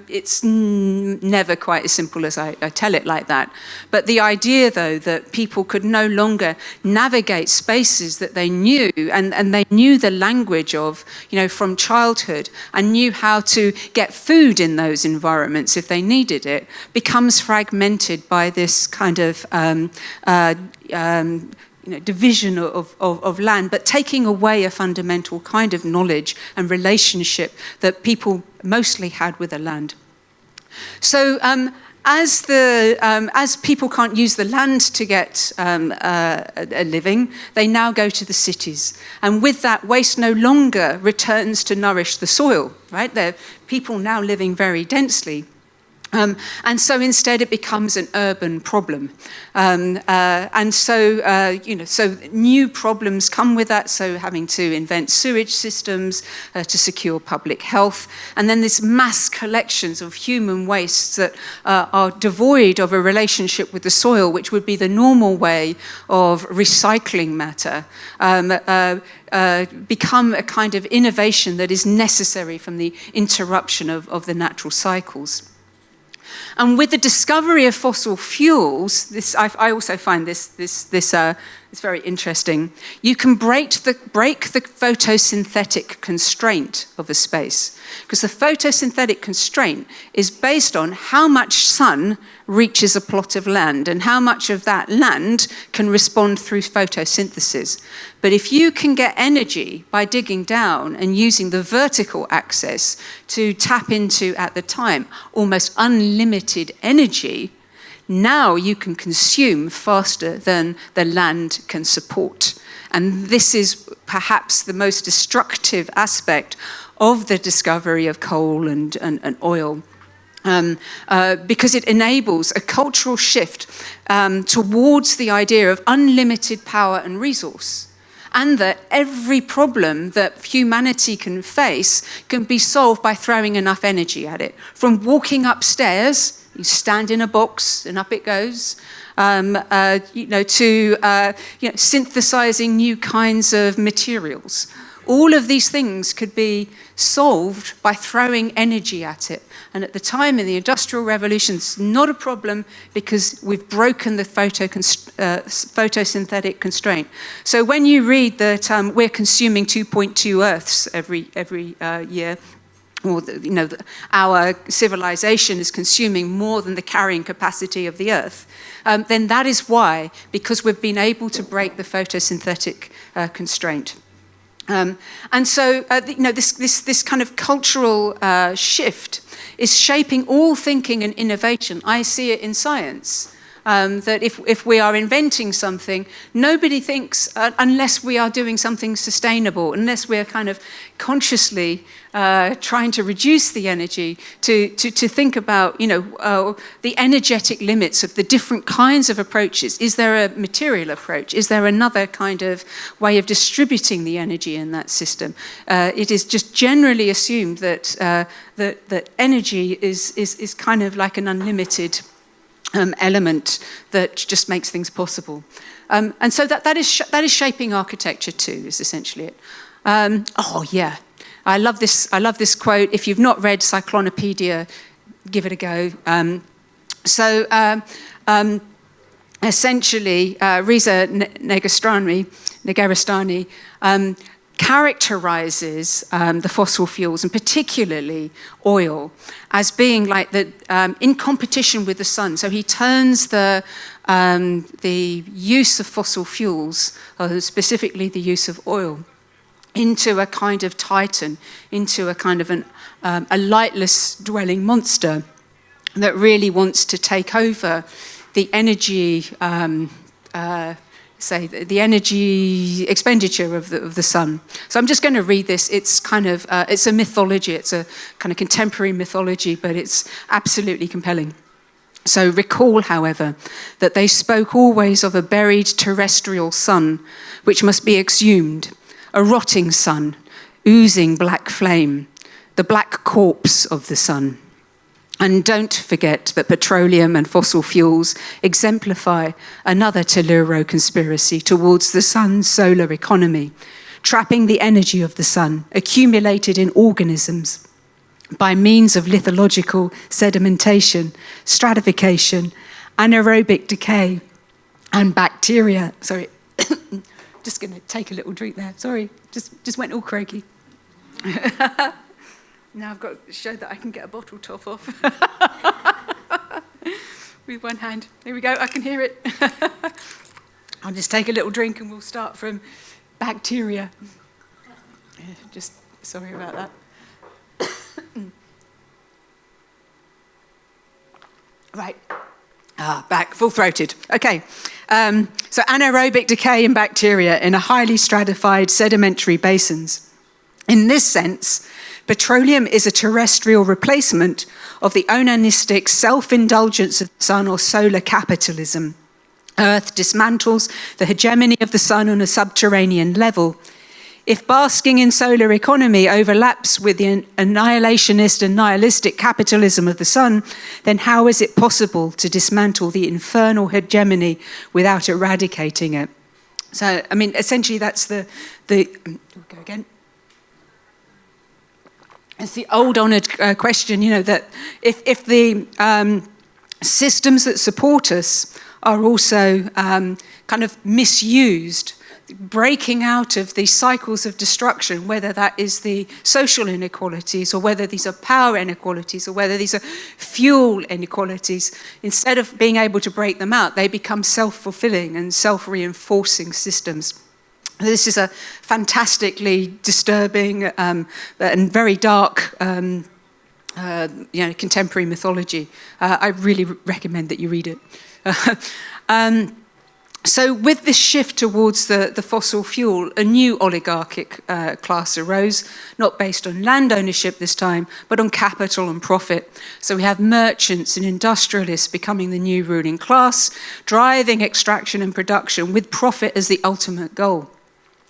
it's never quite as simple as I tell it like that. But the idea, though, that people could no longer navigate spaces that they knew, and they knew the language of, you know, from childhood, and knew how to get food in those environments if they needed it, becomes fragmented by this kind of you know, division of land, but taking away a fundamental kind of knowledge and relationship that people mostly had with the land. So as people can't use the land to get a living, they now go to the cities. And with that, waste no longer returns to nourish the soil, right? There are people now living very densely. And so instead it becomes an urban problem. And so, you know, so new problems come with that, so having to invent sewage systems to secure public health, and then this mass collections of human wastes that are devoid of a relationship with the soil, which would be the normal way of recycling matter, become a kind of innovation that is necessary from the interruption of the natural cycles. And with the discovery of fossil fuels, this I also find this very interesting. You can break the photosynthetic constraint of a space, because the photosynthetic constraint is based on how much sun reaches a plot of land and how much of that land can respond through photosynthesis. But if you can get energy by digging down and using the vertical axis to tap into, at the time, almost unlimited energy, now you can consume faster than the land can support. And this is perhaps the most destructive aspect of the discovery of coal and oil. Because it enables a cultural shift towards the idea of unlimited power and resource, and that every problem that humanity can face can be solved by throwing enough energy at it. From walking upstairs, you stand in a box and up it goes, you know, to you know, synthesizing new kinds of materials. All of these things could be solved by throwing energy at it. And at the time in the Industrial Revolution, it's not a problem because we've broken the photosynthetic constraint. So when you read that we're consuming 2.2 Earths every year, or you know, our civilization is consuming more than the carrying capacity of the Earth, then that is why, because we've been able to break the photosynthetic constraint. And so, you know, this kind of cultural shift is shaping all thinking and innovation. I see it in science. That if we are inventing something, nobody thinks, unless we are doing something sustainable, unless we're kind of consciously trying to reduce the energy, to think about, you know, the energetic limits of the different kinds of approaches. Is there a material approach? Is there another kind of way of distributing the energy in that system? It is just generally assumed that that energy is kind of like an unlimited element that just makes things possible. And so that is shaping architecture too, is essentially it. Oh yeah, I love this quote. If you've not read Cyclonopedia, give it a go. Essentially, Reza Negarestani characterizes the fossil fuels, and particularly oil, as being like in competition with the sun. So he turns the use of fossil fuels, specifically the use of oil, into a kind of titan, into a kind of a lightless dwelling monster that really wants to take over the energy say, the energy expenditure of the sun. So I'm just going to read this. It's kind of, it's a mythology. It's a kind of contemporary mythology, but it's absolutely compelling. So recall, however, that they spoke always of a buried terrestrial sun, which must be exhumed, a rotting sun, oozing black flame, the black corpse of the sun. And don't forget that petroleum and fossil fuels exemplify another Telluro conspiracy towards the sun's solar economy, trapping the energy of the sun accumulated in organisms by means of lithological sedimentation, stratification, anaerobic decay, and bacteria. Sorry, just going to take a little drink there. Sorry, just went all croaky. Now I've got to show that I can get a bottle top off with one hand. Here we go, I can hear it. I'll just take a little drink and we'll start from bacteria. Just sorry about that. Right, back, full-throated. Okay, so anaerobic decay in bacteria in a highly stratified sedimentary basins. In this sense, petroleum is a terrestrial replacement of the onanistic self-indulgence of the sun or solar capitalism. Earth dismantles the hegemony of the sun on a subterranean level. If basking in solar economy overlaps with the annihilationist and nihilistic capitalism of the sun, then how is it possible to dismantle the infernal hegemony without eradicating it? So, I mean, essentially that's the we'll go again. It's the old honoured question, you know, that if the systems that support us are also kind of misused, breaking out of these cycles of destruction, whether that is the social inequalities or whether these are power inequalities or whether these are fuel inequalities, instead of being able to break them out, they become self-fulfilling and self-reinforcing systems. This is a fantastically disturbing and very dark contemporary mythology. I really recommend that you read it. So with this shift towards the fossil fuel, a new oligarchic class arose, not based on land ownership this time, but on capital and profit. So we have merchants and industrialists becoming the new ruling class, driving extraction and production with profit as the ultimate goal.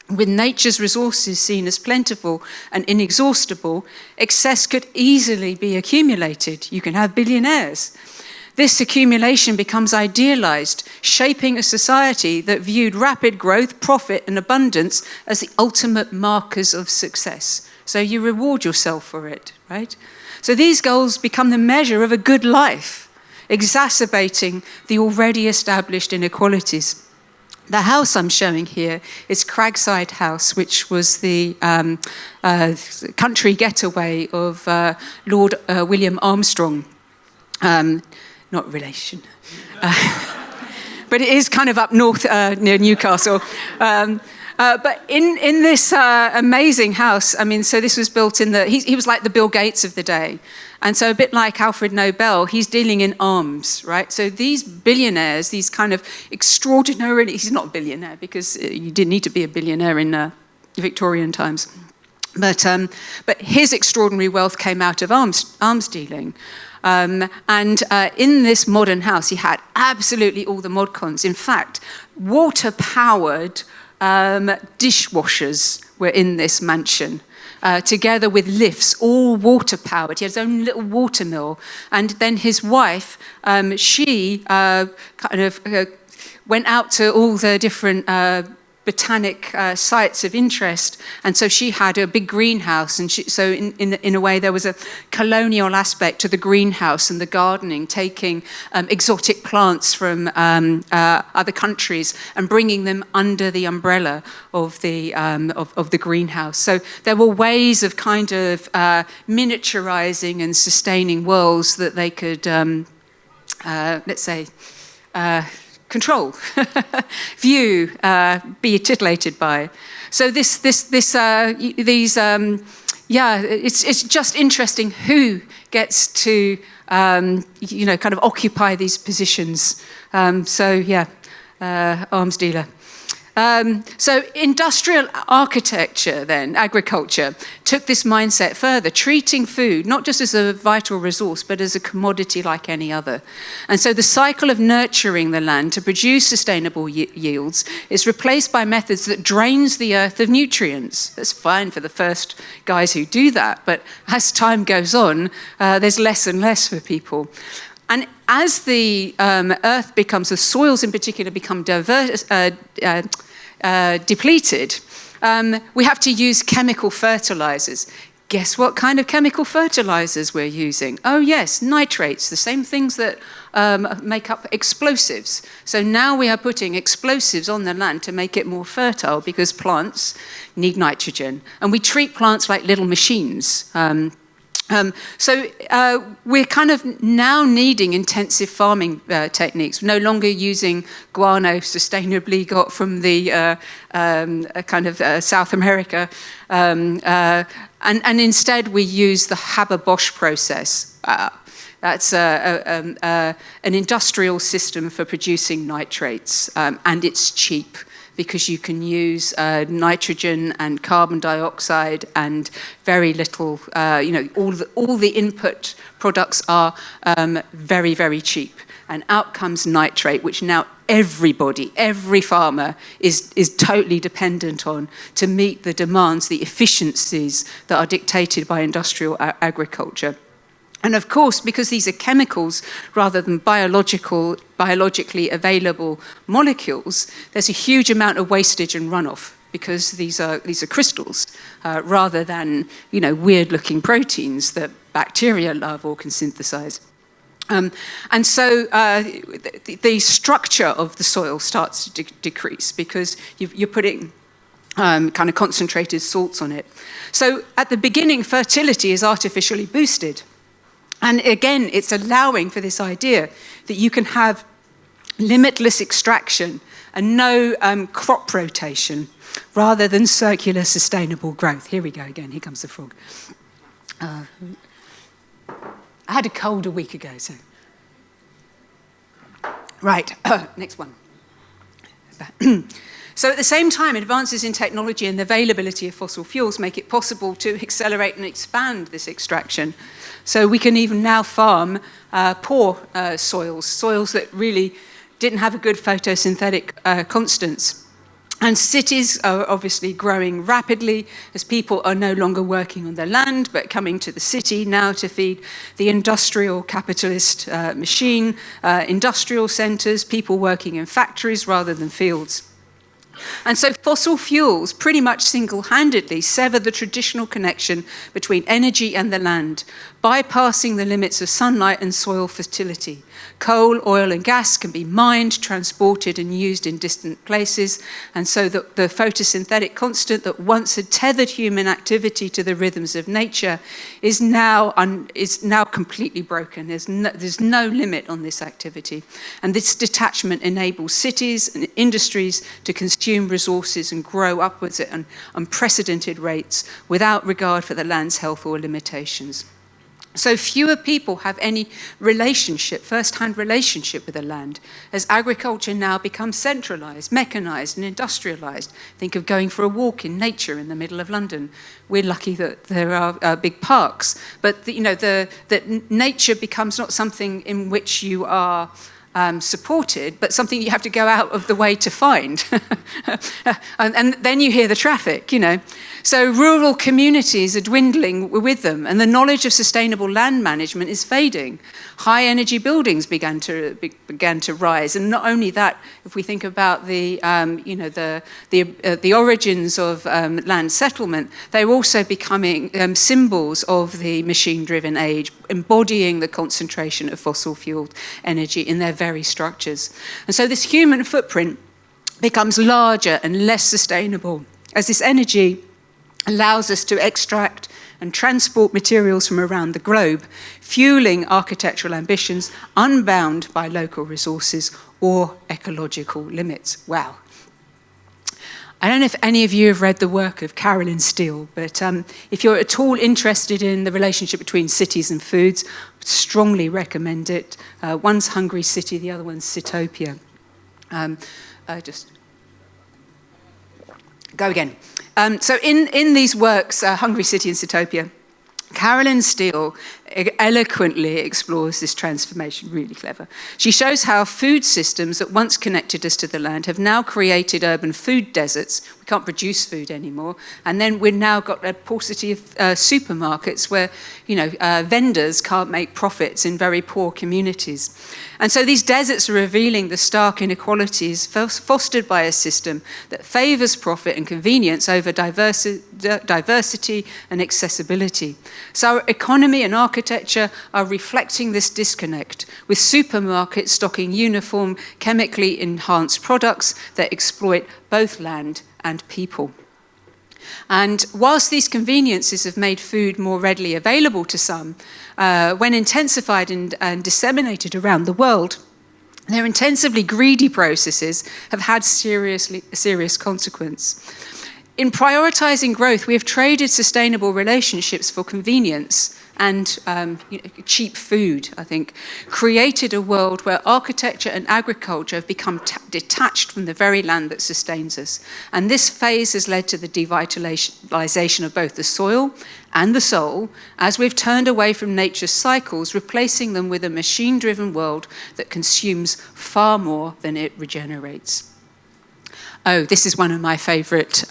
With nature's resources seen as plentiful and inexhaustible, excess could easily be accumulated. You can have billionaires. This accumulation becomes idealized, shaping a society that viewed rapid growth, profit, and abundance as the ultimate markers of success. So you reward yourself for it, right? So these goals become the measure of a good life, exacerbating the already established inequalities. The house I'm showing here is Cragside House, which was the country getaway of Lord William Armstrong. Not relation. But it is kind of up north near Newcastle. But in this amazing house, I mean, so this was built in he was like the Bill Gates of the day. And so a bit like Alfred Nobel, he's dealing in arms, right? So these billionaires, these kind of extraordinarily, he's not a billionaire because you didn't need to be a billionaire in Victorian times. But his extraordinary wealth came out of arms dealing. And in this modern house, he had absolutely all the mod cons. In fact, water-powered dishwashers were in this mansion, together with lifts, all water-powered. He had his own little water mill. And then his wife, she went out to all the different botanic sites of interest, and so she had a big greenhouse, and so in a way there was a colonial aspect to the greenhouse and the gardening, taking exotic plants from other countries and bringing them under the umbrella of the greenhouse. So there were ways of kind of miniaturizing and sustaining worlds that they could, let's say, control, view, be titillated by. So it's just interesting who gets to, kind of occupy these positions. Arms dealer. So industrial architecture then, agriculture, took this mindset further, treating food not just as a vital resource, but as a commodity like any other. And so the cycle of nurturing the land to produce sustainable yields is replaced by methods that drains the earth of nutrients. That's fine for the first guys who do that, but as time goes on, there's less and less for people. And as the earth becomes, the soils in particular become depleted, we have to use chemical fertilizers. Guess what kind of chemical fertilizers we're using? Oh yes, nitrates, the same things that make up explosives. So now we are putting explosives on the land to make it more fertile because plants need nitrogen. And we treat plants like little machines. So we're kind of now needing intensive farming techniques, no longer using guano sustainably got from the kind of South America, and instead we use the Haber-Bosch process. That's an industrial system for producing nitrates, and it's cheap, because you can use nitrogen and carbon dioxide and very little, all the input products are very, very cheap. And out comes nitrate, which now everybody, every farmer is totally dependent on to meet the demands, the efficiencies that are dictated by industrial agriculture. And of course, because these are chemicals rather than biologically available molecules, there's a huge amount of wastage and runoff, because these are crystals rather than weird-looking proteins that bacteria love or can synthesize. And so the structure of the soil starts to decrease because you're putting kind of concentrated salts on it. So at the beginning, fertility is artificially boosted. And again, it's allowing for this idea that you can have limitless extraction and no crop rotation, rather than circular sustainable growth. Here we go again, here comes the frog. I had a cold a week ago, so. Right, next one. So at the same time, advances in technology and the availability of fossil fuels make it possible to accelerate and expand this extraction. So we can even now farm poor soils that really didn't have a good photosynthetic constants. And cities are obviously growing rapidly as people are no longer working on the land, but coming to the city now to feed the industrial capitalist machine, industrial centres, people working in factories rather than fields. And so fossil fuels pretty much single-handedly sever the traditional connection between energy and the land, bypassing the limits of sunlight and soil fertility. Coal, oil and gas can be mined, transported and used in distant places, and so the photosynthetic constant that once had tethered human activity to the rhythms of nature is now completely broken. There's no limit on this activity. And this detachment enables cities and industries to consume resources and grow upwards at unprecedented rates without regard for the land's health or limitations. So fewer people have any first-hand relationship with the land, as agriculture now becomes centralised, mechanised and industrialised. Think of going for a walk in nature in the middle of London. We're lucky that there are big parks, but that nature becomes not something in which you are supported, but something you have to go out of the way to find. and then you hear the traffic, So rural communities are dwindling with them, and the knowledge of sustainable land management is fading. High energy buildings began to rise, and not only that, if we think about the origins of land settlement, they're also becoming symbols of the machine-driven age, embodying the concentration of fossil fuel energy in their very structures. And so this human footprint becomes larger and less sustainable, as this energy allows us to extract and transport materials from around the globe, fueling architectural ambitions unbound by local resources or ecological limits. Wow. I don't know if any of you have read the work of Carolyn Steele, but if you're at all interested in the relationship between cities and foods, I would strongly recommend it. One's Hungry City, the other one's Citopia. Go again. So in these works, Hungry City and Sitopia, Carolyn Steele eloquently explores this transformation, really clever. She shows how food systems that once connected us to the land have now created urban food deserts. We can't produce food anymore. And then we've now got a paucity of supermarkets where, vendors can't make profits in very poor communities. And so these deserts are revealing the stark inequalities fostered by a system that favors profit and convenience over diversity and accessibility. So our economy and architecture are reflecting this disconnect, with supermarkets stocking uniform, chemically enhanced products that exploit both land and people. And whilst these conveniences have made food more readily available to some, when intensified and disseminated around the world, their intensively greedy processes have had serious consequence. In prioritizing growth, we have traded sustainable relationships for convenience and cheap food, I think, created a world where architecture and agriculture have become detached from the very land that sustains us. And this phase has led to the devitalization of both the soil and the soul, as we've turned away from nature's cycles, replacing them with a machine-driven world that consumes far more than it regenerates. Oh, this is one of my favorite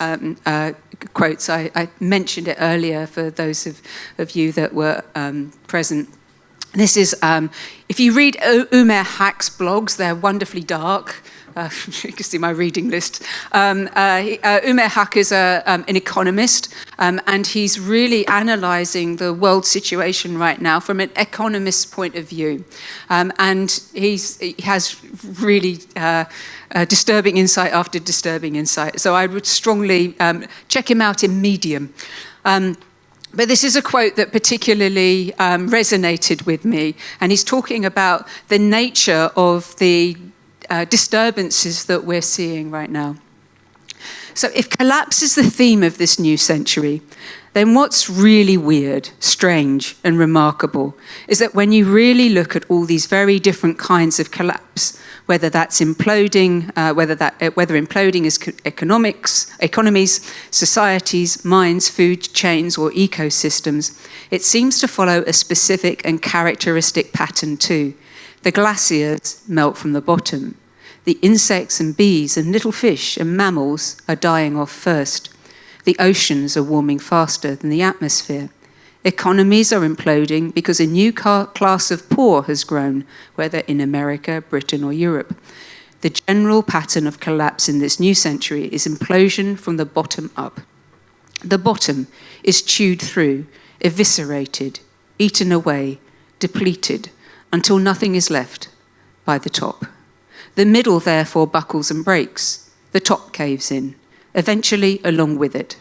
quotes. I mentioned it earlier for those of you that were present. This is, if you read Umer Hack's blogs, they're wonderfully dark. You can see my reading list. Umer Hack is an economist, and he's really analysing the world situation right now from an economist's point of view. And he has really disturbing insight after disturbing insight. So I would strongly check him out in Medium. But this is a quote that particularly resonated with me, and he's talking about the nature of the disturbances that we're seeing right now. So if collapse is the theme of this new century, then what's really weird, strange, and remarkable is that when you really look at all these very different kinds of collapse, whether that's imploding, whether imploding is economies, societies, mines, food chains, or ecosystems, it seems to follow a specific and characteristic pattern too. The glaciers melt from the bottom. The insects and bees and little fish and mammals are dying off first. The oceans are warming faster than the atmosphere. Economies are imploding because a new class of poor has grown, whether in America, Britain, or Europe. The general pattern of collapse in this new century is implosion from the bottom up. The bottom is chewed through, eviscerated, eaten away, depleted, until nothing is left by the top. The middle, therefore, buckles and breaks. The top caves in, eventually along with it.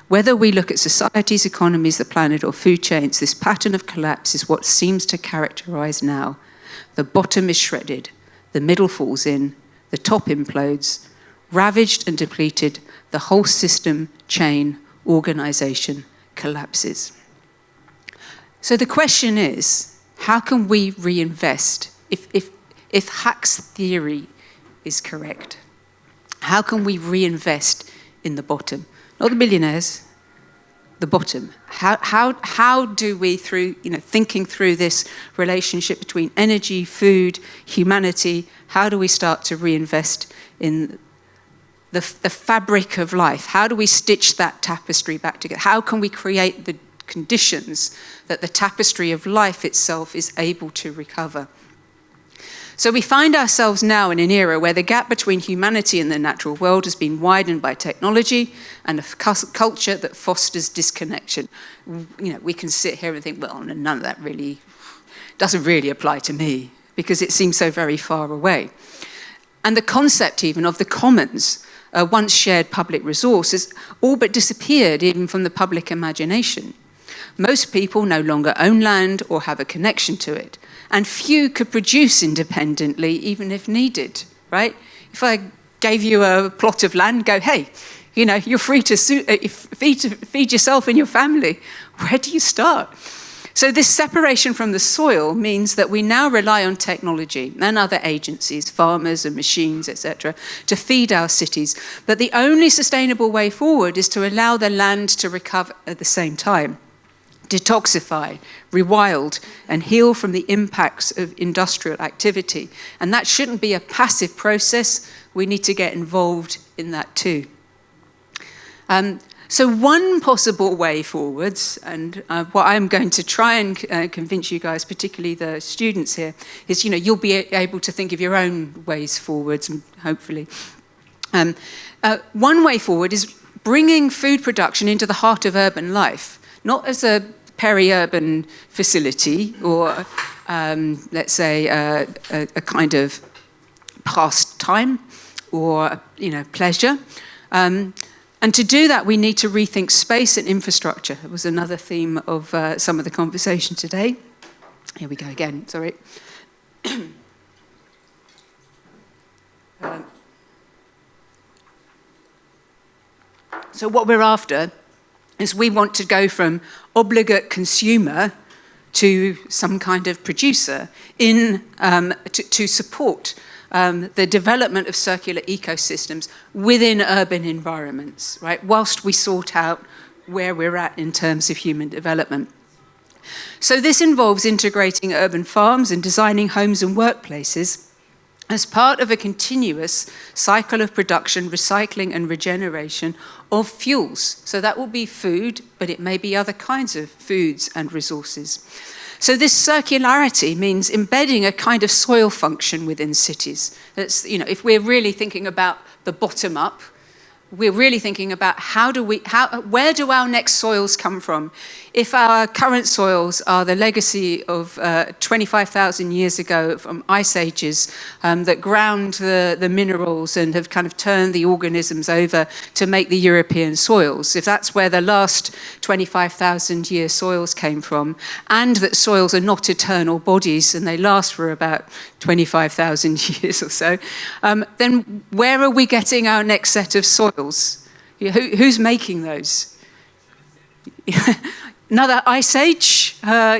Whether we look at societies, economies, the planet, or food chains, this pattern of collapse is what seems to characterize now. The bottom is shredded, the middle falls in, the top implodes. Ravaged and depleted, the whole system, chain, organization collapses. So the question is, how can we reinvest if Hack's theory is correct? How can we reinvest in the bottom? Not the billionaires, the bottom. How do we, through thinking through this relationship between energy, food, humanity, how do we start to reinvest in the fabric of life? How do we stitch that tapestry back together? How can we create the conditions that the tapestry of life itself is able to recover? So we find ourselves now in an era where the gap between humanity and the natural world has been widened by technology and a culture that fosters disconnection. We can sit here and think, well, none of that really doesn't really apply to me because it seems so very far away. And the concept even of the commons, a once shared public resource, has all but disappeared even from the public imagination. Most people no longer own land or have a connection to it, and few could produce independently even if needed, right? If I gave you a plot of land, go, hey, you're free to feed yourself and your family. Where do you start? So this separation from the soil means that we now rely on technology and other agencies, farmers and machines, etc., to feed our cities. But the only sustainable way forward is to allow the land to recover at the same time, detoxify, rewild, and heal from the impacts of industrial activity. And that shouldn't be a passive process. We need to get involved in that too. So one possible way forwards, and what I'm going to try and convince you guys, particularly the students here, is, you'll be able to think of your own ways forwards, hopefully. One way forward is bringing food production into the heart of urban life, not as a peri-urban facility or, let's say, a kind of pastime or, pleasure. And to do that, we need to rethink space and infrastructure. It was another theme of some of the conversation today. Here we go again, sorry. So what we're after is we want to go from obligate consumer to some kind of producer to support the development of circular ecosystems within urban environments, right? Whilst we sort out where we're at in terms of human development. So this involves integrating urban farms and designing homes and workplaces as part of a continuous cycle of production, recycling and regeneration of fuels. So that will be food, but it may be other kinds of foods and resources. So this circularity means embedding a kind of soil function within cities. That's, if we're really thinking about the bottom up, we're really thinking about where do our next soils come from? If our current soils are the legacy of 25,000 years ago from ice ages that ground the minerals and have kind of turned the organisms over to make the European soils, if that's where the last 25,000 year soils came from, and that soils are not eternal bodies and they last for about 25,000 years or so, then where are we getting our next set of soils? Who's making those? Another ice age, So,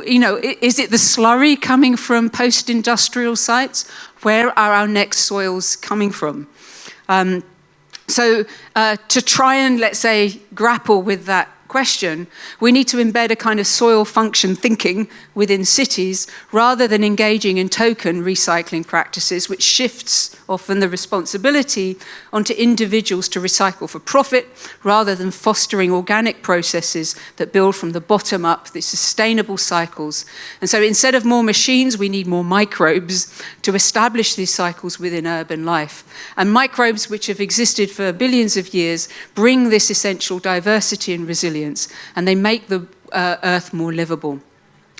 is it the slurry coming from post-industrial sites? Where are our next soils coming from? So to try and, let's say, grapple with that question, we need to embed a kind of soil function thinking within cities rather than engaging in token recycling practices, which shifts often the responsibility onto individuals to recycle for profit rather than fostering organic processes that build from the bottom up, the sustainable cycles. And so instead of more machines, we need more microbes to establish these cycles within urban life. And microbes, which have existed for billions of years, bring this essential diversity and resilience, and they make the earth more livable.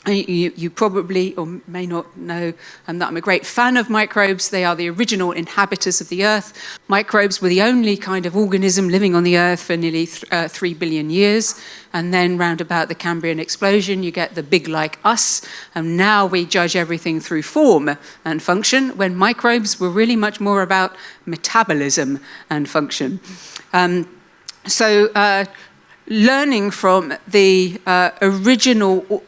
You probably or may not know that I'm a great fan of microbes. They are the original inhabitants of the earth. Microbes were the only kind of organism living on the earth for nearly 3 billion years. And then round about the Cambrian explosion, you get the big like us. And now we judge everything through form and function, when microbes were really much more about metabolism and function. Learning from the original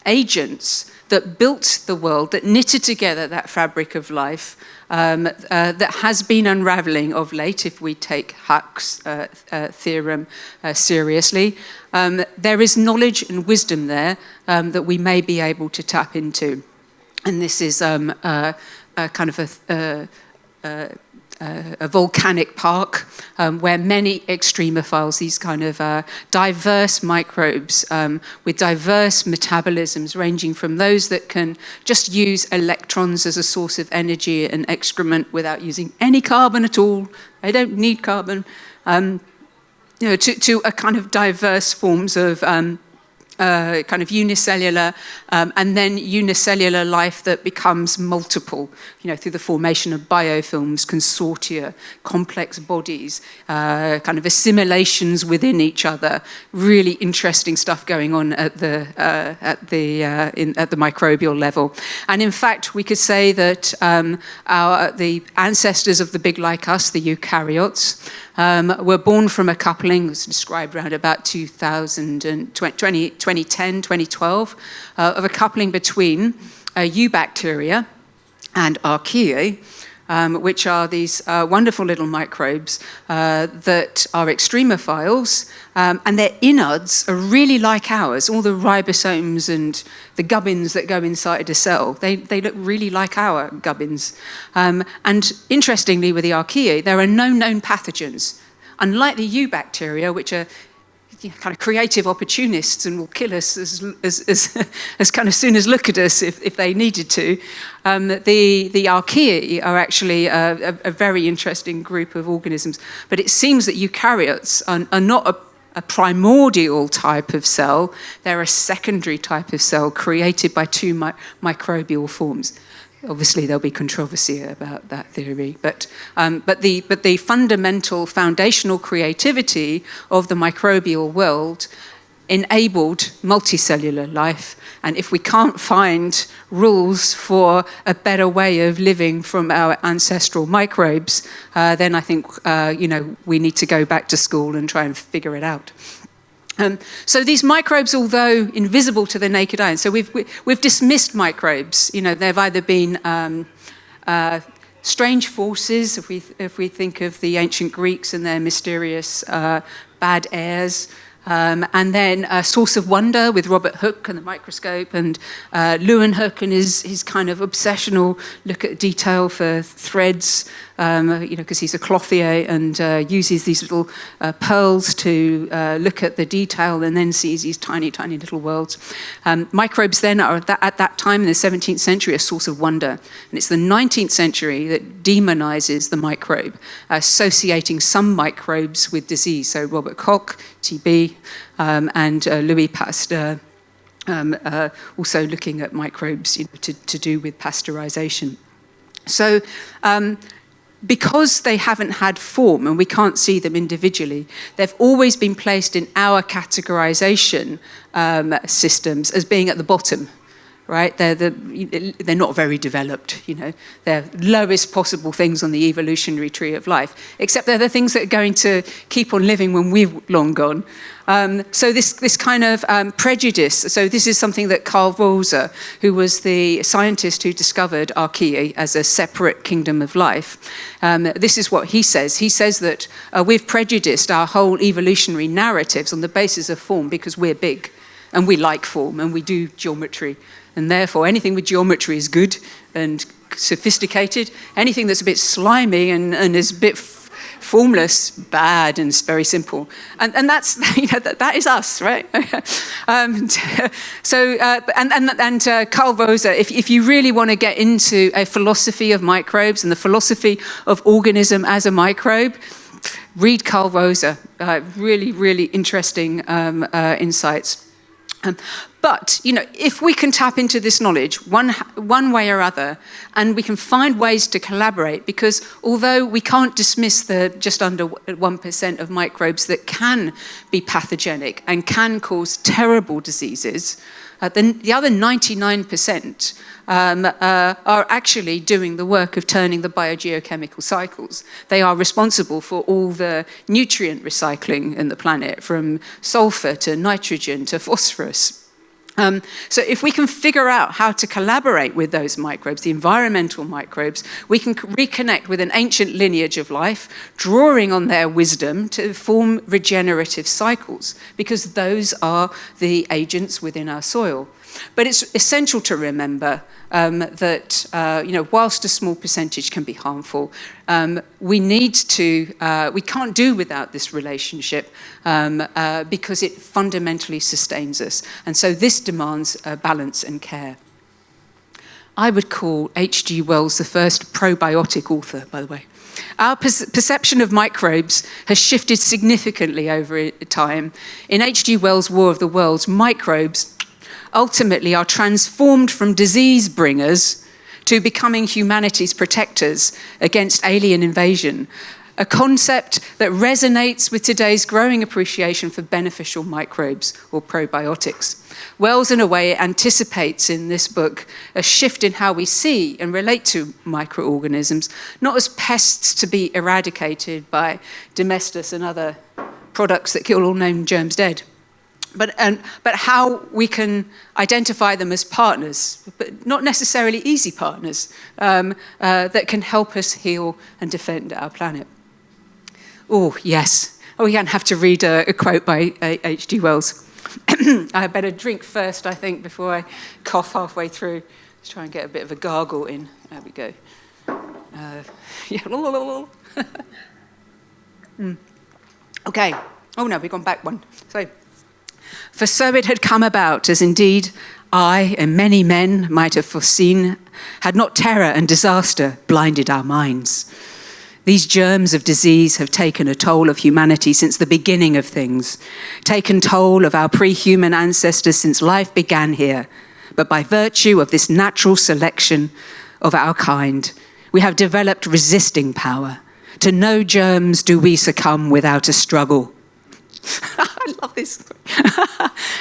agents that built the world, that knitted together that fabric of life, that has been unraveling of late, if we take Huck's theorem seriously. There is knowledge and wisdom there that we may be able to tap into. And this is a kind of a volcanic park where many extremophiles, these kind of diverse microbes with diverse metabolisms, ranging from those that can just use electrons as a source of energy and excrement without using any carbon at all. They don't need carbon. To a kind of diverse forms of kind of unicellular, and then unicellular life that becomes multiple, through the formation of biofilms, consortia, complex bodies, kind of assimilations within each other. Really interesting stuff going on at the microbial level. And in fact, we could say that the ancestors of the big like us, the eukaryotes, were born from a coupling, was described around about 2020 2010, 2012, of a coupling between eubacteria and archaea, which are these wonderful little microbes that are extremophiles, and their innards are really like ours. All the ribosomes and the gubbins that go inside a cell, they look really like our gubbins. And interestingly, with the archaea, there are no known pathogens. Unlike the eubacteria, which are kind of creative opportunists and will kill us as kind of soon as look at us if they needed to. The archaea are actually a very interesting group of organisms. But it seems that eukaryotes are not a primordial type of cell. They're a secondary type of cell created by two microbial forms. Obviously, there'll be controversy about that theory, but the fundamental, foundational creativity of the microbial world enabled multicellular life. And if we can't find rules for a better way of living from our ancestral microbes, then I think we need to go back to school and try and figure it out. So these microbes, although invisible to the naked eye, and so we've dismissed microbes. They've either been strange forces, if we think of the ancient Greeks and their mysterious bad airs, and then a source of wonder with Robert Hooke and the microscope, and Leeuwenhoek and his kind of obsessional look at detail for threads, because he's a clothier and uses these little pearls to look at the detail and then sees these tiny, tiny little worlds. Microbes then are at that time in the 17th century a source of wonder. And it's the 19th century that demonizes the microbe, associating some microbes with disease. So Robert Koch, TB, and Louis Pasteur, also looking at microbes to do with pasteurization. So because they haven't had form and we can't see them individually, they've always been placed in our categorization systems as being at the bottom. Right, they're not very developed. They're lowest possible things on the evolutionary tree of life. Except they're the things that are going to keep on living when we're long gone. So this kind of prejudice. So this is something that Carl Woese, who was the scientist who discovered archaea as a separate kingdom of life. This is what he says. He says that we've prejudiced our whole evolutionary narratives on the basis of form because we're big. And we like form, and we do geometry. And therefore, anything with geometry is good and sophisticated. Anything that's a bit slimy and is a bit formless, bad, and very simple. And that's that is us, right? Carl Woese, if you really want to get into a philosophy of microbes and the philosophy of organism as a microbe, read Carl Woese. Really, really interesting insights. But, if we can tap into this knowledge one way or other, and we can find ways to collaborate, because although we can't dismiss the just under 1% of microbes that can be pathogenic and can cause terrible diseases, the other 99% are actually doing the work of turning the biogeochemical cycles. They are responsible for all the nutrient recycling in the planet, from sulfur to nitrogen to phosphorus. So if we can figure out how to collaborate with those microbes, the environmental microbes, we can reconnect with an ancient lineage of life, drawing on their wisdom to form regenerative cycles, because those are the agents within our soil. But it's essential to remember that, whilst a small percentage can be harmful, we can't do without this relationship because it fundamentally sustains us. And so this demands balance and care. I would call H.G. Wells the first probiotic author, by the way. Our perception of microbes has shifted significantly over time. In H.G. Wells' War of the Worlds, microbes ultimately are transformed from disease bringers to becoming humanity's protectors against alien invasion, a concept that resonates with today's growing appreciation for beneficial microbes or probiotics. Wells, in a way, anticipates in this book a shift in how we see and relate to microorganisms, not as pests to be eradicated by Domestos and other products that kill all known germs dead, but how we can identify them as partners, but not necessarily easy partners, that can help us heal and defend our planet. Oh, yes. Oh, we're going to have to read a quote by H.G. Wells. I better drink first, I think, before I cough halfway through. Let's try and get a bit of a gargle in. There we go. Okay. Oh, no, we've gone back one. So, for so it had come about, as indeed I and many men might have foreseen, had not terror and disaster blinded our minds. These germs of disease have taken a toll of humanity since the beginning of things, taken toll of our pre-human ancestors since life began here. But by virtue of this natural selection of our kind, we have developed resisting power. To no germs do we succumb without a struggle. I love this.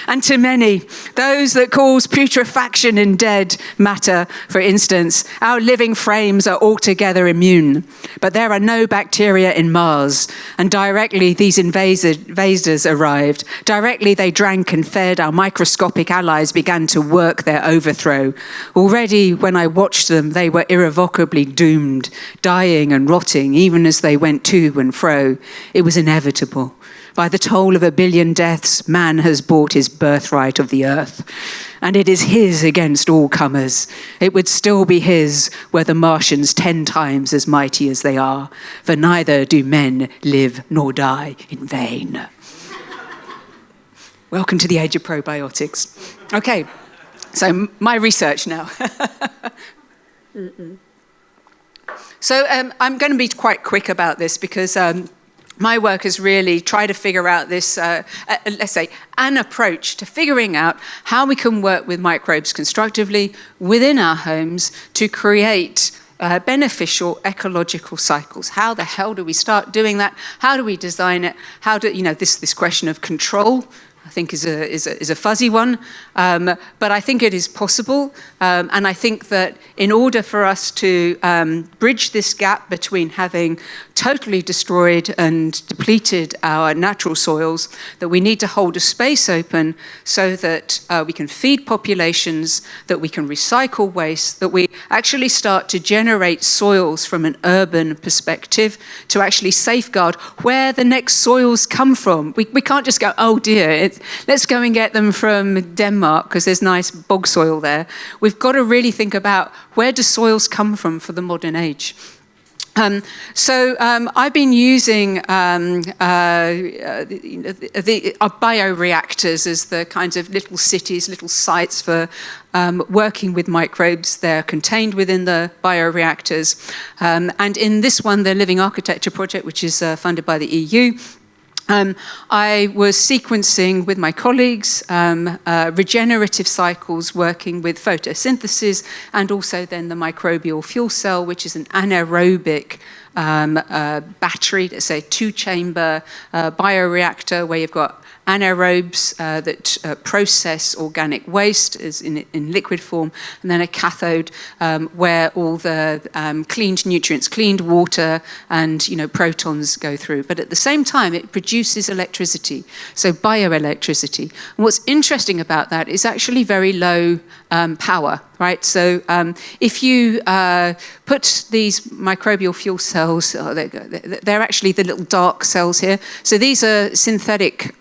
And to many, those that cause putrefaction in dead matter, for instance, our living frames are altogether immune. But there are no bacteria in Mars, and directly these invaders arrived. Directly they drank and fed, our microscopic allies began to work their overthrow. Already when I watched them, they were irrevocably doomed, dying and rotting, even as they went to and fro. It was inevitable. By the toll of 1 billion deaths, man has bought his birthright of the earth. And it is his against all comers. It would still be his were the Martians 10 times as mighty as they are. For neither do men live nor die in vain. Welcome to the age of probiotics. Okay, so my research now. So I'm going to be quite quick about this because my work has really tried to figure out this, let's say, an approach to figuring out how we can work with microbes constructively within our homes to create beneficial ecological cycles. How the hell do we start doing that? How do we design it? How do, this question of control, I think is a fuzzy one, but I think it is possible, and I think that in order for us to bridge this gap between having totally destroyed and depleted our natural soils, that we need to hold a space open so that we can feed populations, that we can recycle waste, that we actually start to generate soils from an urban perspective to actually safeguard where the next soils come from. We can't just go, oh dear, let's go and get them from Denmark because there's nice bog soil there. We've got to really think about where do soils come from for the modern age. So I've been using the bioreactors as the kinds of little cities, little sites for working with microbes. They're contained within the bioreactors. And in this one, the Living Architecture project, which is funded by the EU, I was sequencing with my colleagues regenerative cycles working with photosynthesis and also then the microbial fuel cell, which is an anaerobic battery, let's say 2-chamber bioreactor where you've got anaerobes that process organic waste as in liquid form, and then a cathode where all the cleaned nutrients, cleaned water, and protons go through. But at the same time, it produces electricity, so bioelectricity. And what's interesting about that is actually very low power, right? So if you put these microbial fuel cells, they're actually the little dark cells here. So these are synthetic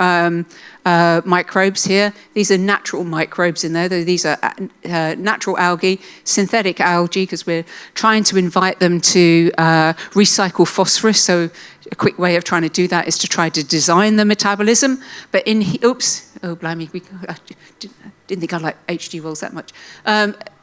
microbes here. These are natural microbes in there. These are natural algae, synthetic algae, because we're trying to invite them to recycle phosphorus. So a quick way of trying to do that is to try to design the metabolism. But oh blimey, didn't think I liked H.G. Wells that much.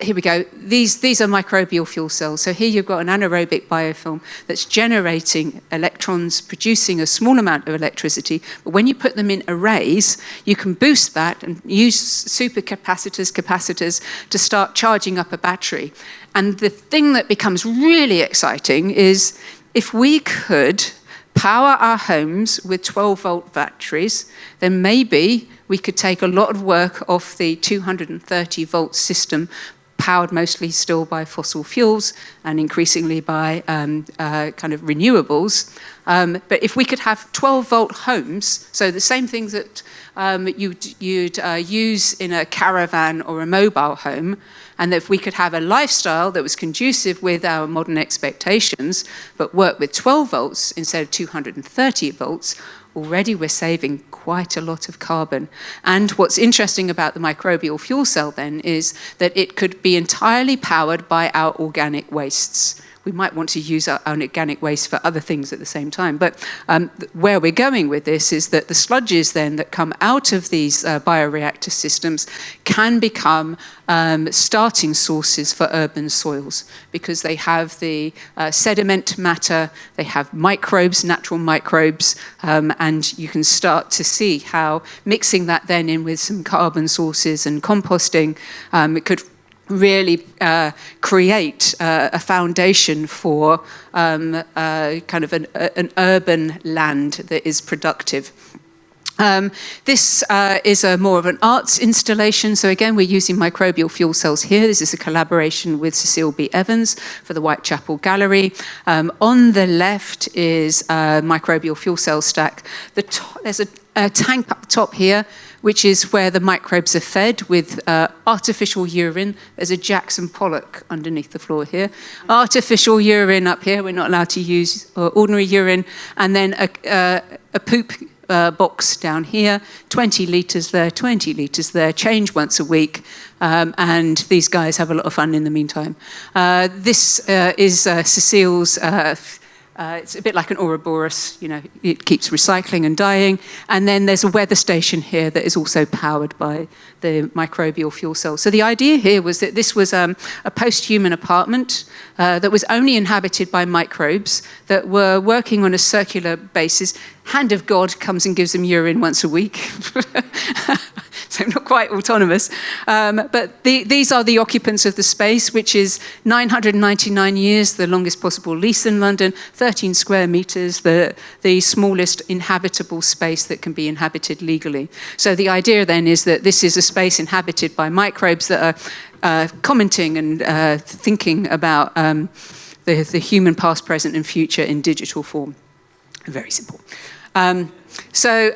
Here we go. These are microbial fuel cells. So here you've got an anaerobic biofilm that's generating electrons, producing a small amount of electricity. But when you put them in arrays, you can boost that and use capacitors to start charging up a battery. And the thing that becomes really exciting is if we could power our homes with 12-volt batteries, then maybe we could take a lot of work off the 230-volt system, powered mostly still by fossil fuels and increasingly by kind of renewables. But if we could have 12-volt homes, so the same things that you'd use in a caravan or a mobile home, and if we could have a lifestyle that was conducive with our modern expectations, but work with 12 volts instead of 230 volts, already we're saving quite a lot of carbon. And what's interesting about the microbial fuel cell then is that it could be entirely powered by our organic wastes. We might want to use our own organic waste for other things at the same time. But where we're going with this is that the sludges then that come out of these bioreactor systems can become starting sources for urban soils, because they have the sediment matter, they have microbes, natural microbes, and you can start to see how mixing that then in with some carbon sources and composting, it could really create a foundation for kind of an urban land that is productive. This is more of an arts installation. So again, we're using microbial fuel cells here. This is a collaboration with Cecile B. Evans for the Whitechapel Gallery. On the left is a microbial fuel cell stack. There's a tank up top here, which is where the microbes are fed with artificial urine. There's a Jackson Pollock underneath the floor here. Artificial urine up here. We're not allowed to use ordinary urine. And then a poop box down here, 20 litres there, 20 litres there, change once a week, and these guys have a lot of fun in the meantime. This is Cecile's, it's a bit like an Ouroboros, you know, it keeps recycling and dying, and then there's a weather station here that is also powered by the microbial fuel cell. So the idea here was that this was a post-human apartment that was only inhabited by microbes that were working on a circular basis. Hand of God comes and gives them urine once a week. So not quite autonomous. But these are the occupants of the space, which is 999 years, the longest possible lease in London, 13 square meters, the smallest inhabitable space that can be inhabited legally. So the idea then is that this is a space inhabited by microbes that are commenting and thinking about the human past, present, and future in digital form. Very simple. So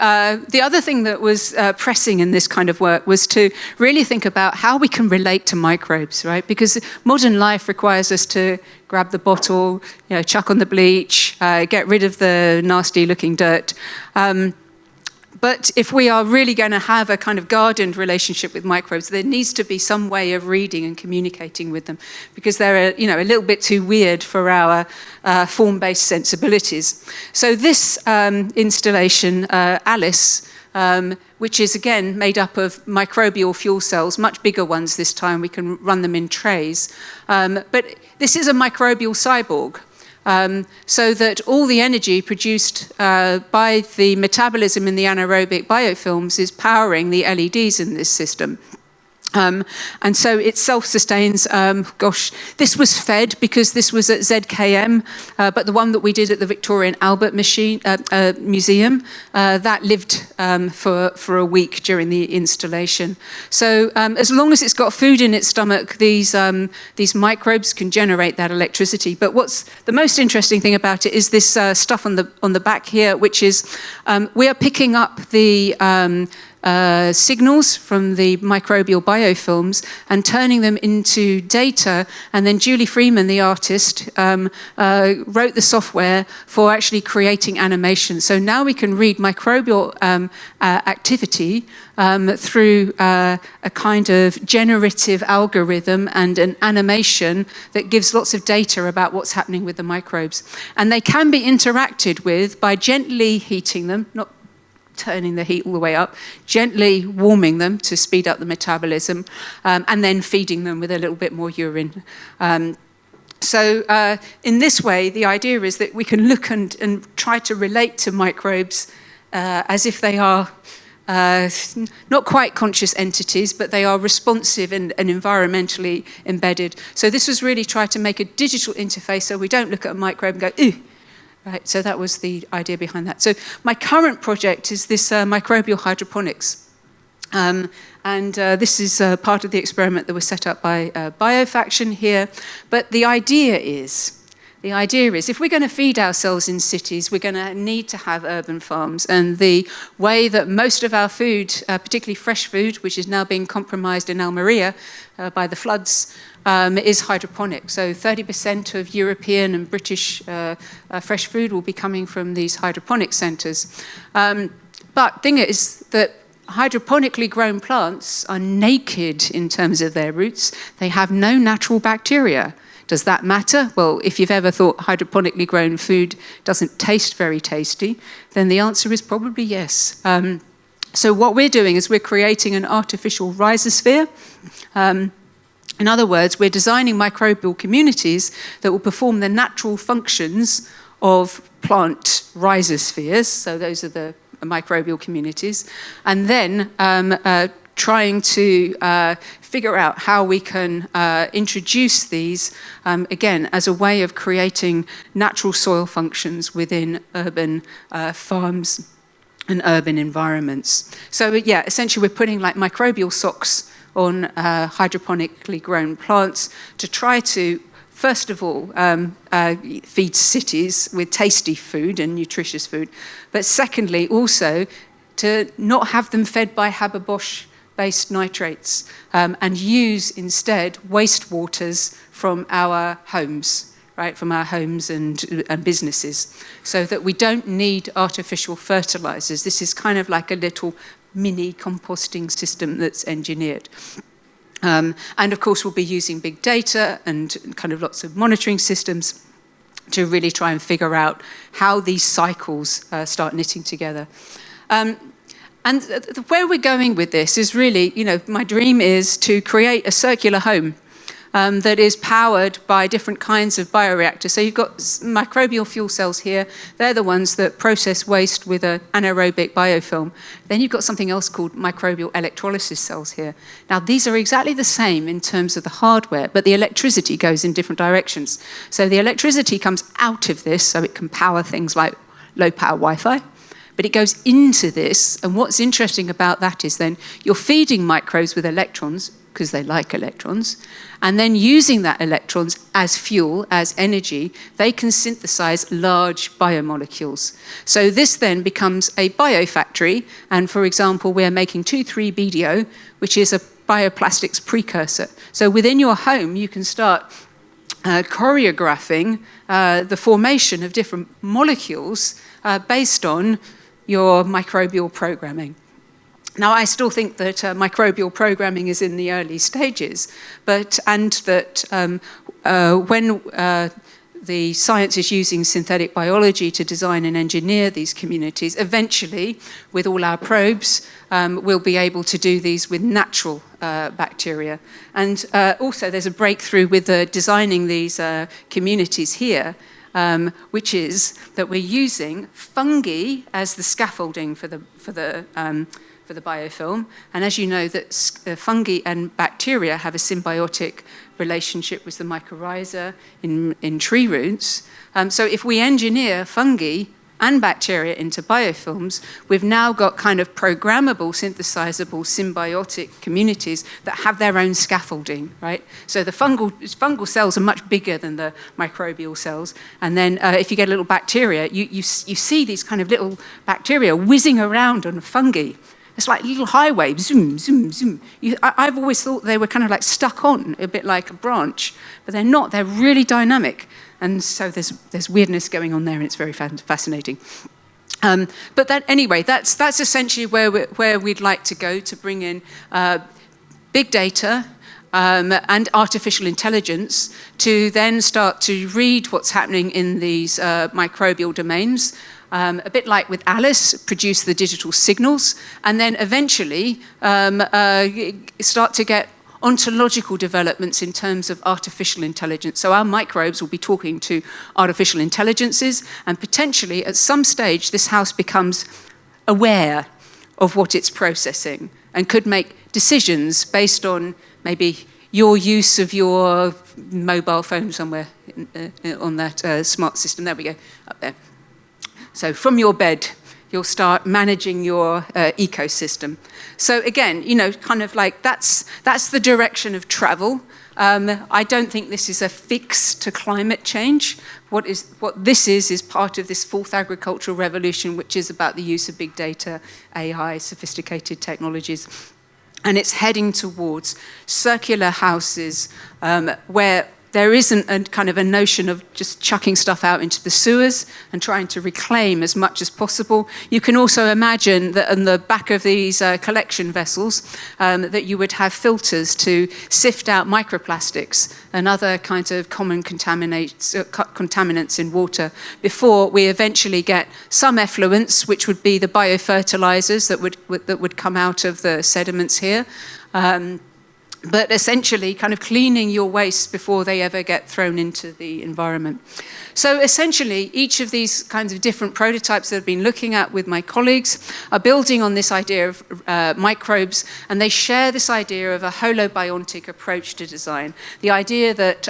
the other thing that was pressing in this kind of work was to really think about how we can relate to microbes, right? Because modern life requires us to grab the bottle, you know, chuck on the bleach, get rid of the nasty-looking dirt. But if we are really going to have a kind of gardened relationship with microbes, there needs to be some way of reading and communicating with them, because they're a little bit too weird for our form-based sensibilities. So this installation, Alice, which is again made up of microbial fuel cells, much bigger ones this time, we can run them in trays. But this is a microbial cyborg. So that all the energy produced by the metabolism in the anaerobic biofilms is powering the LEDs in this system. And so it self-sustains. This was fed because this was at ZKM, but the one that we did at the Victoria and Albert Museum, that lived for a week during the installation. So as long as it's got food in its stomach, these microbes can generate that electricity. But what's the most interesting thing about it is this stuff on the back here, which is we are picking up the signals from the microbial biofilms and turning them into data. And then Julie Freeman, the artist, wrote the software for actually creating animation. So now we can read microbial activity through a kind of generative algorithm and an animation that gives lots of data about what's happening with the microbes. And they can be interacted with by gently heating them, not turning the heat all the way up, gently warming them to speed up the metabolism, and then feeding them with a little bit more urine. So in this way, the idea is that we can look and try to relate to microbes as if they are not quite conscious entities, but they are responsive and environmentally embedded. So this was really try to make a digital interface so we don't look at a microbe and go, ooh. Right, so that was the idea behind that. So my current project is this microbial hydroponics. This is part of the experiment that was set up by Biofaction here. But the idea is if we're going to feed ourselves in cities, we're going to need to have urban farms. And the way that most of our food, particularly fresh food, which is now being compromised in Almeria by the floods, is hydroponic. So 30% of European and British fresh food will be coming from these hydroponic centres. But thing is that hydroponically grown plants are naked in terms of their roots. They have no natural bacteria. Does that matter? Well, if you've ever thought hydroponically grown food doesn't taste very tasty, then the answer is probably yes. So what we're doing is we're creating an artificial rhizosphere. In other words, we're designing microbial communities that will perform the natural functions of plant rhizospheres. So those are the microbial communities. And then trying to figure out how we can introduce these, again, as a way of creating natural soil functions within urban farms and urban environments. So yeah, essentially we're putting like microbial socks on hydroponically grown plants to try to, first of all, feed cities with tasty food and nutritious food, but secondly, also to not have them fed by Haber-Bosch-based nitrates and use instead wastewaters from our homes, right, from our homes and businesses, so that we don't need artificial fertilizers. This is kind of like a little mini composting system that's engineered. And of course, we'll be using big data and kind of lots of monitoring systems to really try and figure out how these cycles start knitting together. And where we're going with this is really, my dream is to create a circular home that is powered by different kinds of bioreactors. So you've got microbial fuel cells here. They're the ones that process waste with an anaerobic biofilm. Then you've got something else called microbial electrolysis cells here. Now, these are exactly the same in terms of the hardware, but the electricity goes in different directions. So the electricity comes out of this, so it can power things like low-power Wi-Fi. But it goes into this, and what's interesting about that is then you're feeding microbes with electrons, because they like electrons, and then using that electrons as fuel, as energy, they can synthesize large biomolecules. So this then becomes a biofactory, and for example, we're making 2,3-BDO, which is a bioplastics precursor. So within your home, you can start choreographing the formation of different molecules based on your microbial programming. Now, I still think that microbial programming is in the early stages, and that when the science is using synthetic biology to design and engineer these communities, eventually, with all our probes, we'll be able to do these with natural bacteria. And also, there's a breakthrough with designing these communities here, which is that we're using fungi as the scaffolding for the biofilm. And as you know, that fungi and bacteria have a symbiotic relationship with the mycorrhiza in tree roots. So if we engineer fungi and bacteria into biofilms, we've now got kind of programmable, synthesizable, symbiotic communities that have their own scaffolding, right? So the fungal cells are much bigger than the microbial cells. And then if you get a little bacteria, you see these kind of little bacteria whizzing around on fungi. It's like little highways, zoom, zoom, zoom. I've always thought they were kind of like stuck on, a bit like a branch, but they're not. They're really dynamic. And so there's weirdness going on there, and it's very fascinating. But anyway, that's essentially where we'd like to go, to bring in big data and artificial intelligence to then start to read what's happening in these microbial domains. A bit like with Alice, produce the digital signals, and then eventually start to get ontological developments in terms of artificial intelligence. So our microbes will be talking to artificial intelligences, and potentially at some stage this house becomes aware of what it's processing and could make decisions based on maybe your use of your mobile phone somewhere on that smart system. There we go, up there. So from your bed, you'll start managing your ecosystem. So again, kind of like that's the direction of travel. I don't think this is a fix to climate change. What this is part of this fourth agricultural revolution, which is about the use of big data, AI, sophisticated technologies. And it's heading towards circular houses where there isn't a kind of a notion of just chucking stuff out into the sewers and trying to reclaim as much as possible. You can also imagine that on the back of these collection vessels that you would have filters to sift out microplastics and other kinds of common contaminants in water before we eventually get some effluents, which would be the biofertilizers that would come out of the sediments here. But essentially kind of cleaning your waste before they ever get thrown into the environment. So essentially, each of these kinds of different prototypes that I've been looking at with my colleagues are building on this idea of microbes, and they share this idea of a holobiontic approach to design. The idea that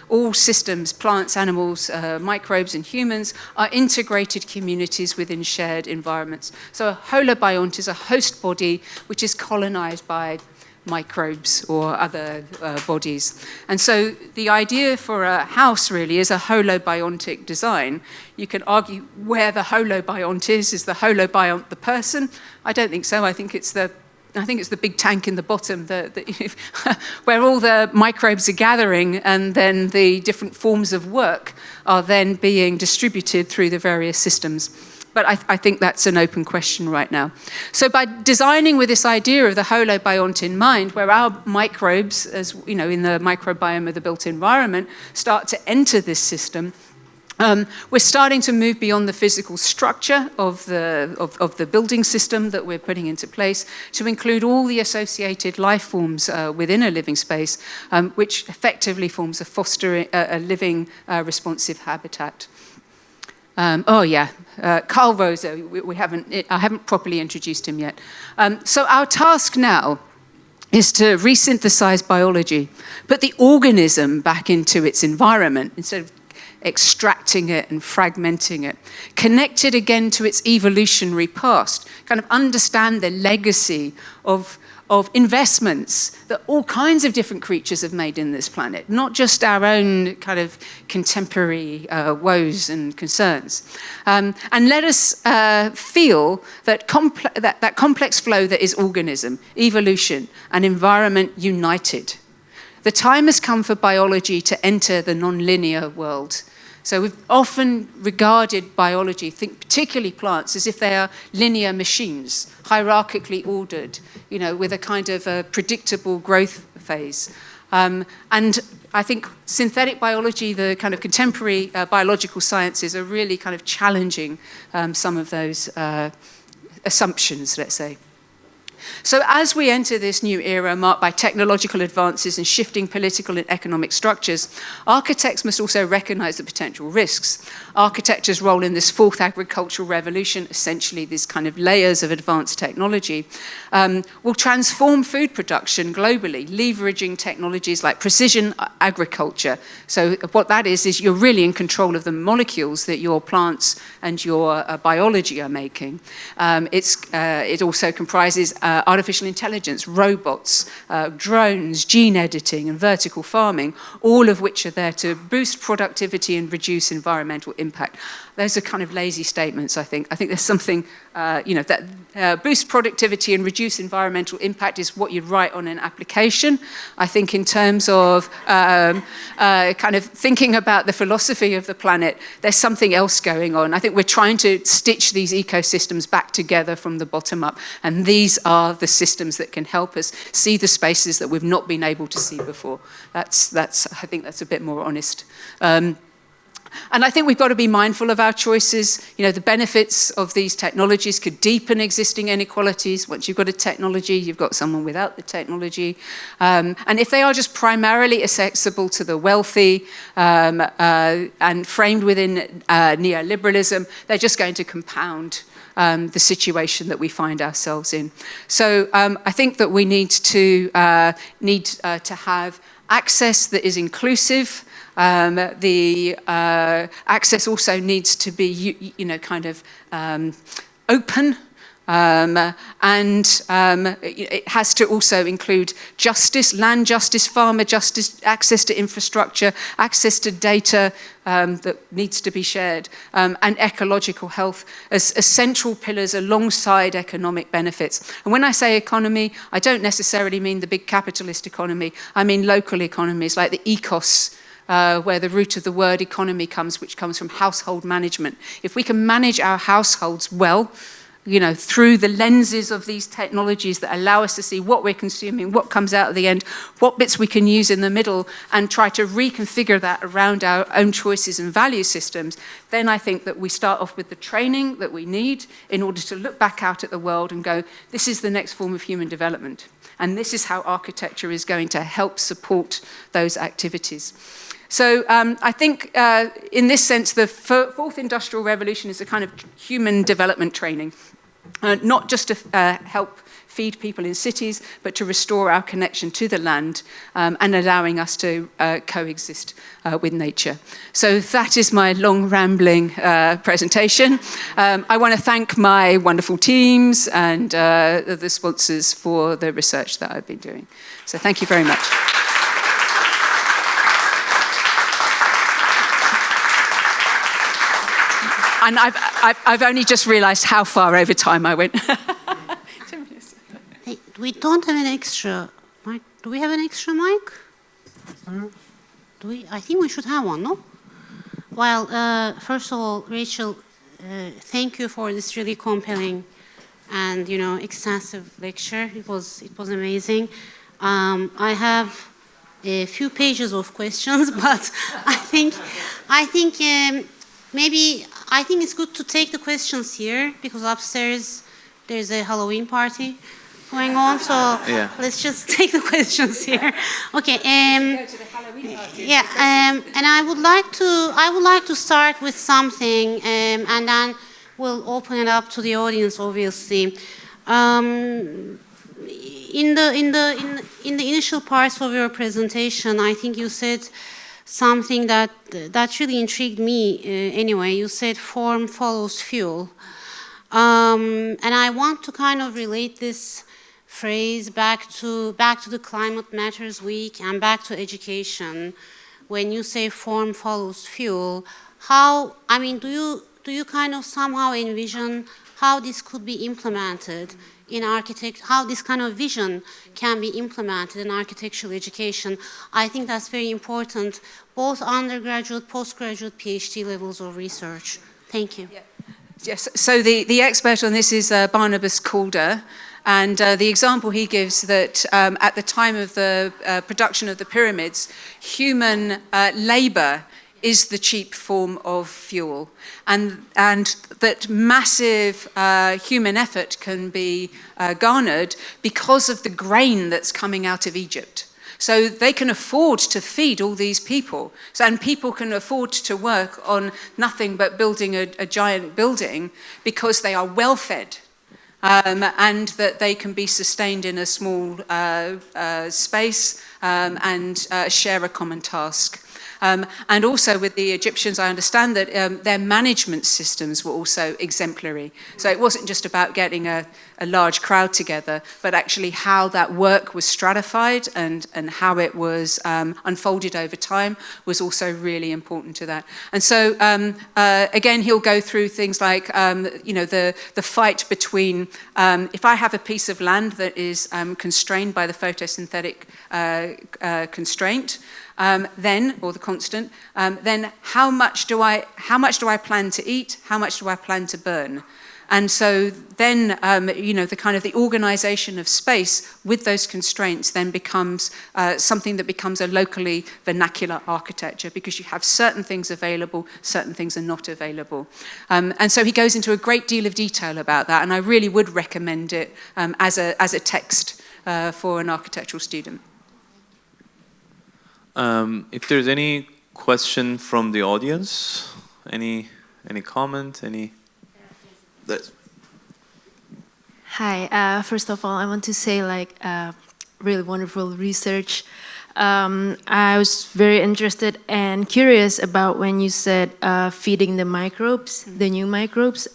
all systems, plants, animals, microbes, and humans are integrated communities within shared environments. So a holobiont is a host body which is colonized by microbes or other bodies. And so the idea for a house really is a holobiontic design. You can argue where the holobiont is the holobiont the person? I don't think so. I think it's the big tank in the bottom where all the microbes are gathering, and then the different forms of work are then being distributed through the various systems. But I think that's an open question right now. So by designing with this idea of the holobiont in mind, where our microbes, as in the microbiome of the built environment, start to enter this system, we're starting to move beyond the physical structure of the building system that we're putting into place to include all the associated life forms within a living space, which effectively forms a living responsive habitat. Carl Rosa, I haven't properly introduced him yet. So our task now is to resynthesize biology, put the organism back into its environment instead of extracting it and fragmenting it, connect it again to its evolutionary past, kind of understand the legacy of investments that all kinds of different creatures have made in this planet, not just our own kind of contemporary woes and concerns. And let us feel that that complex flow that is organism, evolution, and environment united. The time has come for biology to enter the non-linear world. So we've often regarded biology, particularly plants, as if they are linear machines, hierarchically ordered, with a kind of a predictable growth phase. And I think synthetic biology, the kind of contemporary biological sciences, are really kind of challenging some of those assumptions, let's say. So as we enter this new era marked by technological advances and shifting political and economic structures, architects must also recognize the potential risks. Architecture's role in this fourth agricultural revolution, essentially these kind of layers of advanced technology, will transform food production globally, leveraging technologies like precision agriculture. So what that is you're really in control of the molecules that your plants and your biology are making. It also comprises artificial intelligence, robots, drones, gene editing, and vertical farming, all of which are there to boost productivity and reduce environmental impact. Those are kind of lazy statements, I think. I think there's something, that boost productivity and reduce environmental impact is what you'd write on an application. I think in terms of kind of thinking about the philosophy of the planet, there's something else going on. I think we're trying to stitch these ecosystems back together from the bottom up, and these are the systems that can help us see the spaces that we've not been able to see before. I think that's a bit more honest. And I think we've got to be mindful of our choices. The benefits of these technologies could deepen existing inequalities. Once you've got a technology, you've got someone without the technology. And if they are just primarily accessible to the wealthy and framed within neoliberalism, they're just going to compound the situation that we find ourselves in. So I think that we need to have access that is inclusive. The access also needs to be, kind of open. It has to also include justice, land justice, farmer justice, access to infrastructure, access to data that needs to be shared, and ecological health as central pillars alongside economic benefits. And when I say economy, I don't necessarily mean the big capitalist economy. I mean local economies like the ecos, where the root of the word economy comes, which comes from household management. If we can manage our households well, through the lenses of these technologies that allow us to see what we're consuming, what comes out at the end, what bits we can use in the middle, and try to reconfigure that around our own choices and value systems, then I think that we start off with the training that we need in order to look back out at the world and go, this is the next form of human development. And this is how architecture is going to help support those activities. So I think in this sense, the fourth industrial revolution is a kind of human development training, not just to help feed people in cities, but to restore our connection to the land and allowing us to coexist with nature. So that is my long rambling presentation. I want to thank my wonderful teams and the sponsors for the research that I've been doing. So thank you very much. And I've only just realised how far over time I went. Hey, we don't have an extra mic. Do we have an extra mic? I think we should have one, no? Well, first of all, Rachel, thank you for this really compelling and extensive lecture. It was amazing. I have a few pages of questions, but I think it's good to take the questions here because upstairs there's a Halloween party going on. So yeah. Let's just take the questions here. Okay. Go to the Halloween party. Yeah. And I would like to start with something, and then we'll open it up to the audience. Obviously, in the initial parts of your presentation, I think you said something that really intrigued me. Anyway, you said form follows fuel, and I want to kind of relate this phrase back to the Climate Matters Week and back to education. When you say form follows fuel, do you kind of somehow envision how this could be implemented in architecture, how this kind of vision can be implemented in architectural education? I think that's very important, both undergraduate, postgraduate, PhD levels of research. Thank you. Yeah. Yes, so the expert on this is Barnabas Calder, and the example he gives that at the time of the production of the pyramids, human labor is the cheap form of fuel, and that massive human effort can be garnered because of the grain that's coming out of Egypt. So they can afford to feed all these people, and people can afford to work on nothing but building a giant building because they are well fed. And that they can be sustained in a small space and share a common task. And also with the Egyptians, I understand that their management systems were also exemplary. So it wasn't just about getting a large crowd together, but actually how that work was stratified and how it was unfolded over time was also really important to that. And so, again, he'll go through things like, the fight between, if I have a piece of land that is constrained by the photosynthetic constraint, or the constant, then how much do I plan to eat? How much do I plan to burn? And so then, the organization of space with those constraints then becomes something that becomes a locally vernacular architecture because you have certain things available, certain things are not available. And so he goes into a great deal of detail about that, and I really would recommend it as a text for an architectural student. If there's any question from the audience, any comment, any? Hi. First of all, I want to say really wonderful research. I was very interested and curious about when you said feeding the microbes, the new microbes.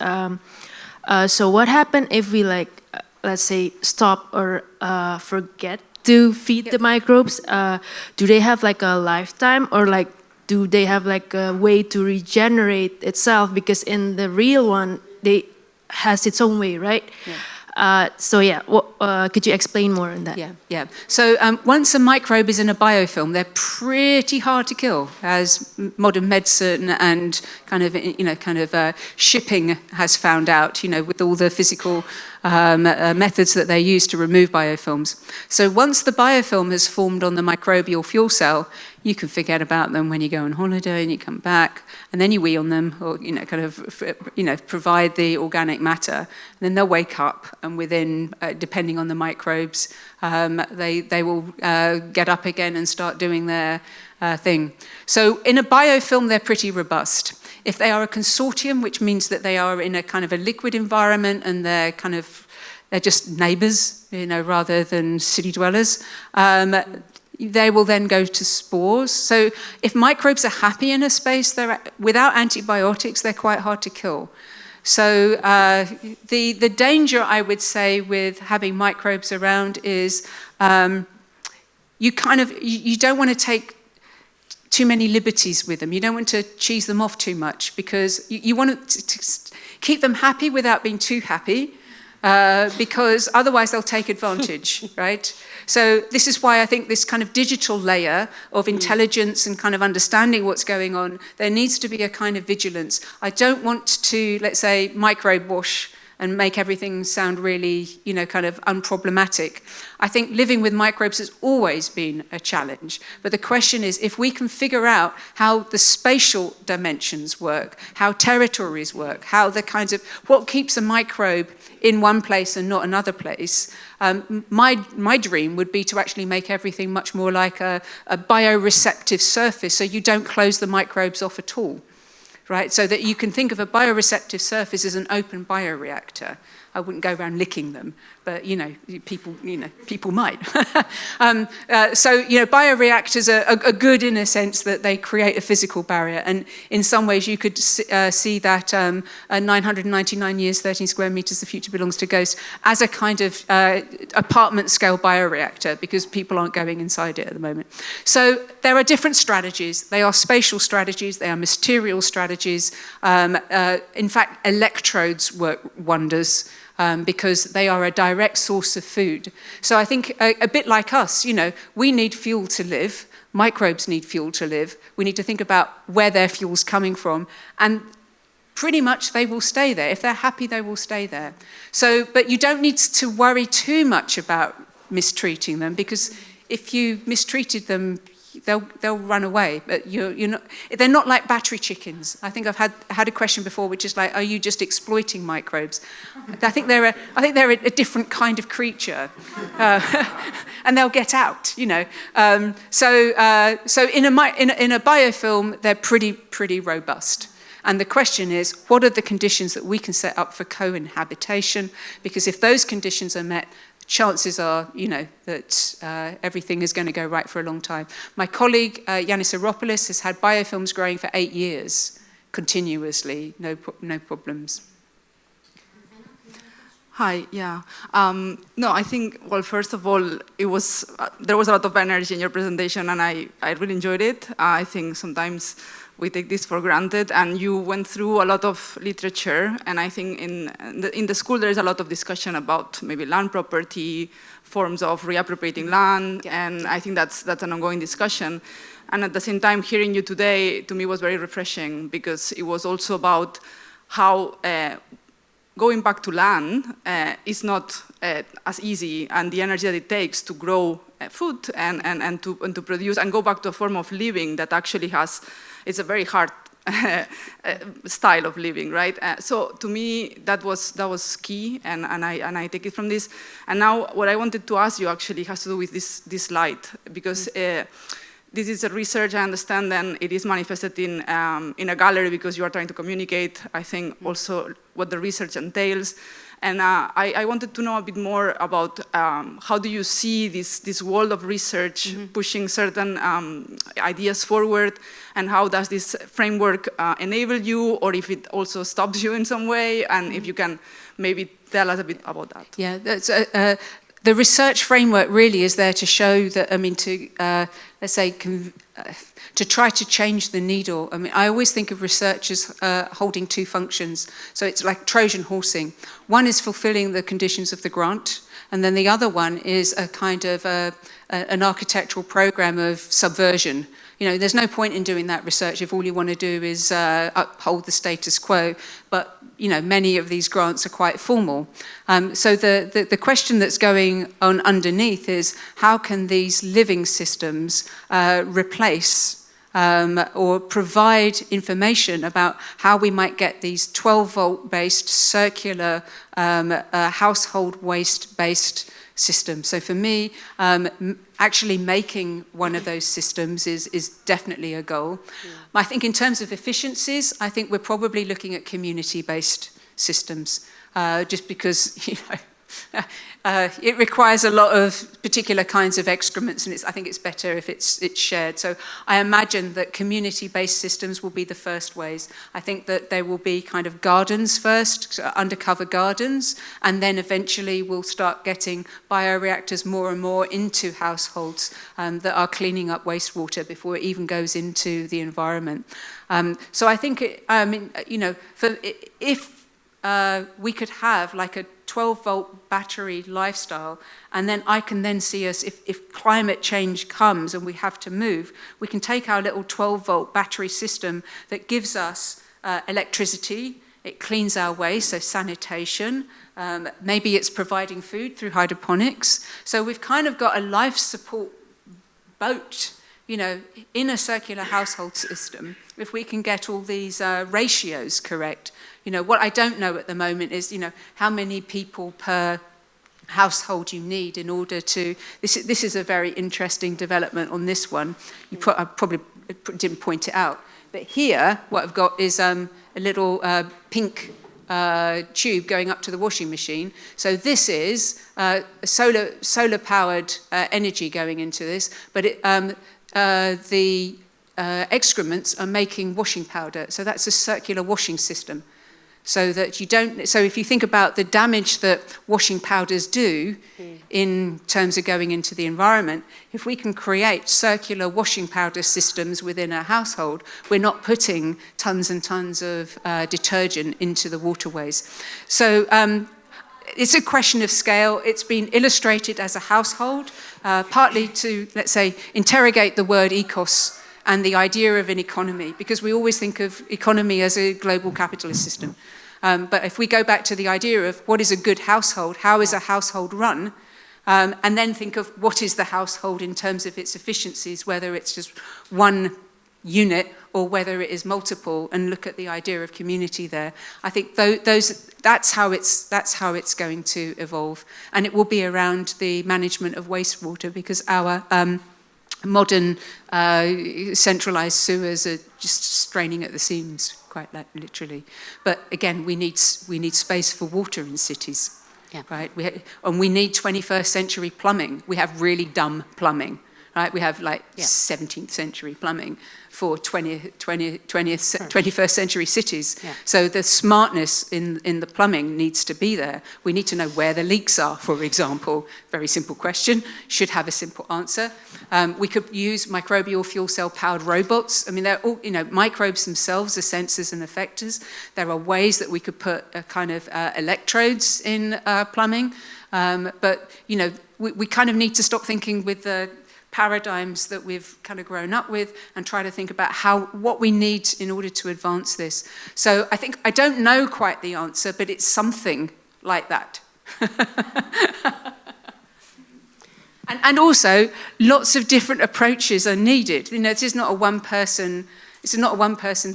So what happens if we like, let's say, stop or forget to feed the microbes? Do they have like a lifetime, or like do they have like a way to regenerate itself? Because in the real one, they has its own way, right? Yeah. So yeah, could you explain more on that? Yeah. So once a microbe is in a biofilm, they're pretty hard to kill, as modern medicine and kind of shipping has found out. With all the physical methods that they use to remove biofilms. So once the biofilm has formed on the microbial fuel cell, you can forget about them when you go on holiday and you come back, and then you wee on them, or provide the organic matter, and then they'll wake up, and within, depending on the microbes, they will get up again and start doing their thing. So in a biofilm, they're pretty robust. If they are a consortium, which means that they are in a kind of a liquid environment and they're just neighbours, rather than city dwellers, they will then go to spores. So if microbes are happy in a space, without antibiotics, they're quite hard to kill. So the danger, I would say, with having microbes around is you don't want to take too many liberties with them. You don't want to cheese them off too much, because you want to keep them happy without being too happy, because otherwise they'll take advantage, right? So this is why I think this kind of digital layer of intelligence and kind of understanding what's going on, there needs to be a kind of vigilance. I don't want to, let's say, microbe wash and make everything sound really, kind of unproblematic. I think living with microbes has always been a challenge. But the question is, if we can figure out how the spatial dimensions work, how territories work, what keeps a microbe in one place and not another place, my dream would be to actually make everything much more like a bioreceptive surface, so you don't close the microbes off at all. Right, so that you can think of a bioreceptive surface as an open bioreactor. I wouldn't go around licking them, but people might. So bioreactors are good in a sense that they create a physical barrier, and in some ways you could see that 999 years, 13 square meters, the future belongs to ghosts, as a kind of apartment scale bioreactor, because people aren't going inside it at the moment. So there are different strategies. They are spatial strategies. They are material strategies. In fact, electrodes work wonders. Because they are a direct source of food. So I think a bit like us, we need fuel to live. Microbes need fuel to live. We need to think about where their fuel's coming from, and pretty much they will stay there. If they're happy, they will stay there. So, but you don't need to worry too much about mistreating them, because if you mistreated them, they'll run away. But they're not like battery chickens. I think I've had a question before, which is like, are you just exploiting microbes? I think they're a different kind of creature, and they'll get out. So in a biofilm, they're pretty robust. And the question is, what are the conditions that we can set up for co-inhabitation? Because if those conditions are met, chances are, that everything is going to go right for a long time. My colleague, Yanis Aropoulos, has had biofilms growing for 8 years, continuously, no problems. Hi, yeah. No, I think, well, first of all, there was a lot of energy in your presentation, and I really enjoyed it. I think sometimes we take this for granted, and you went through a lot of literature, and I think in the school there is a lot of discussion about maybe land property, forms of reappropriating land, and I think that's an ongoing discussion. And at the same time, hearing you today, to me, was very refreshing, because it was also about how going back to land is not as easy, and the energy that it takes to grow food and to produce and go back to a form of living that actually it's a very hard style of living, right? So to me, that was key, and I take it from this. And now what I wanted to ask you actually has to do with this slide, because this is a research, I understand, then it is manifested in a gallery because you are trying to communicate, I think, also what the research entails. And I wanted to know a bit more about how do you see this world of research pushing certain ideas forward, and how does this framework enable you, or if it also stops you in some way, and if you can maybe tell us a bit about that. Yeah, that's the research framework really is there to show that, I mean, to, let's say, to try to change the needle. I mean, I always think of research as holding two functions. So it's like Trojan horsing. One is fulfilling the conditions of the grant, and then the other one is a kind of an architectural program of subversion. You know, there's no point in doing that research if all you want to do is uphold the status quo. But, you know, many of these grants are quite formal. So the question that's going on underneath is, how can these living systems replace or provide information about how we might get these 12-volt based circular household waste based systems. So for me, actually making one of those systems is definitely a goal. Yeah. I think in terms of efficiencies, I think we're probably looking at community-based systems, just because, you know, it requires a lot of particular kinds of excrements, and I think it's better if it's shared. So I imagine that community-based systems will be the first ways. I think that there will be kind of gardens first, undercover gardens, and then eventually we'll start getting bioreactors more and more into households that are cleaning up wastewater before it even goes into the environment. So I think, I mean, you know, if we could have like a 12-volt battery lifestyle, and then I can then see us, if climate change comes and we have to move, we can take our little 12-volt battery system that gives us electricity, it cleans our waste, so sanitation, maybe it's providing food through hydroponics. So we've kind of got a life support boat, you know, in a circular household system, if we can get all these ratios correct. You know, what I don't know at the moment is, you know, how many people per household you need in order to, this is a very interesting development on this one. I probably didn't point it out. But here, what I've got is a little pink tube going up to the washing machine. So this is solar-powered energy going into this, but the excrements are making washing powder. So that's a circular washing system. So that you don't, so if you think about the damage that washing powders do in terms of going into the environment, if we can create circular washing powder systems within a household, we're not putting tons and tons of detergent into the waterways. So it's a question of scale. It's been illustrated as a household, partly to, let's say, interrogate the word ecos and the idea of an economy, because we always think of economy as a global capitalist system. But if we go back to the idea of what is a good household, how is a household run, and then think of what is the household in terms of its efficiencies, whether it's just one unit or whether it is multiple, and look at the idea of community there. I think that's how it's going to evolve, and it will be around the management of wastewater, because our modern centralized sewers are just straining at the seams, quite literally. But again, we need space for water in cities, yeah. Right? And we need 21st century plumbing. We have really dumb plumbing, right? We have like 17th century plumbing for 21st century cities. Yeah. So the smartness in the plumbing needs to be there. We need to know where the leaks are, for example. Very simple question, should have a simple answer. We could use microbial fuel cell powered robots. I mean, they're all, you know, microbes themselves are sensors and effectors. There are ways that we could put a kind of electrodes in plumbing. But, you know, we kind of need to stop thinking with the paradigms that we've kind of grown up with and try to think about what we need in order to advance this. So I don't know quite the answer, but it's something like that. and also, lots of different approaches are needed. You know, it's not a one-person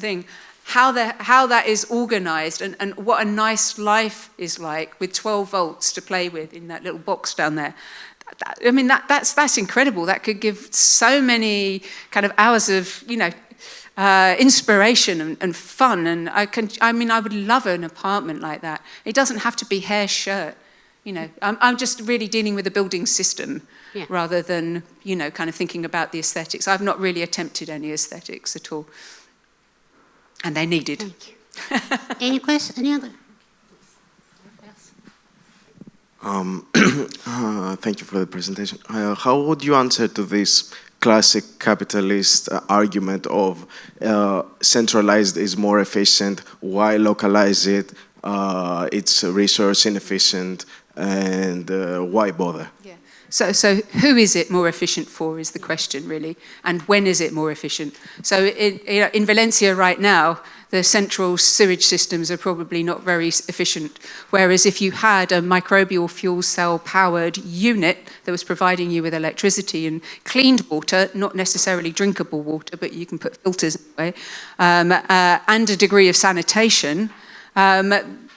thing. How that is organized and what a nice life is like with 12 volts to play with in that little box down there. I mean, that's incredible. That could give so many kind of hours of, inspiration and fun. And I would love an apartment like that. It doesn't have to be hair shirt. I'm just really dealing with the building system rather than, kind of thinking about the aesthetics. I've not really attempted any aesthetics at all. And they're needed. Thank you. Any questions? Any other? Thank you for the presentation. How would you answer to this classic capitalist argument of centralized is more efficient, why localize it, it's resource inefficient, and why bother? Yeah. So who is it more efficient for is the question, really, and when is it more efficient? So in Valencia right now, the central sewage systems are probably not very efficient, whereas if you had a microbial fuel cell powered unit that was providing you with electricity and cleaned water, not necessarily drinkable water, but you can put filters away, and a degree of sanitation,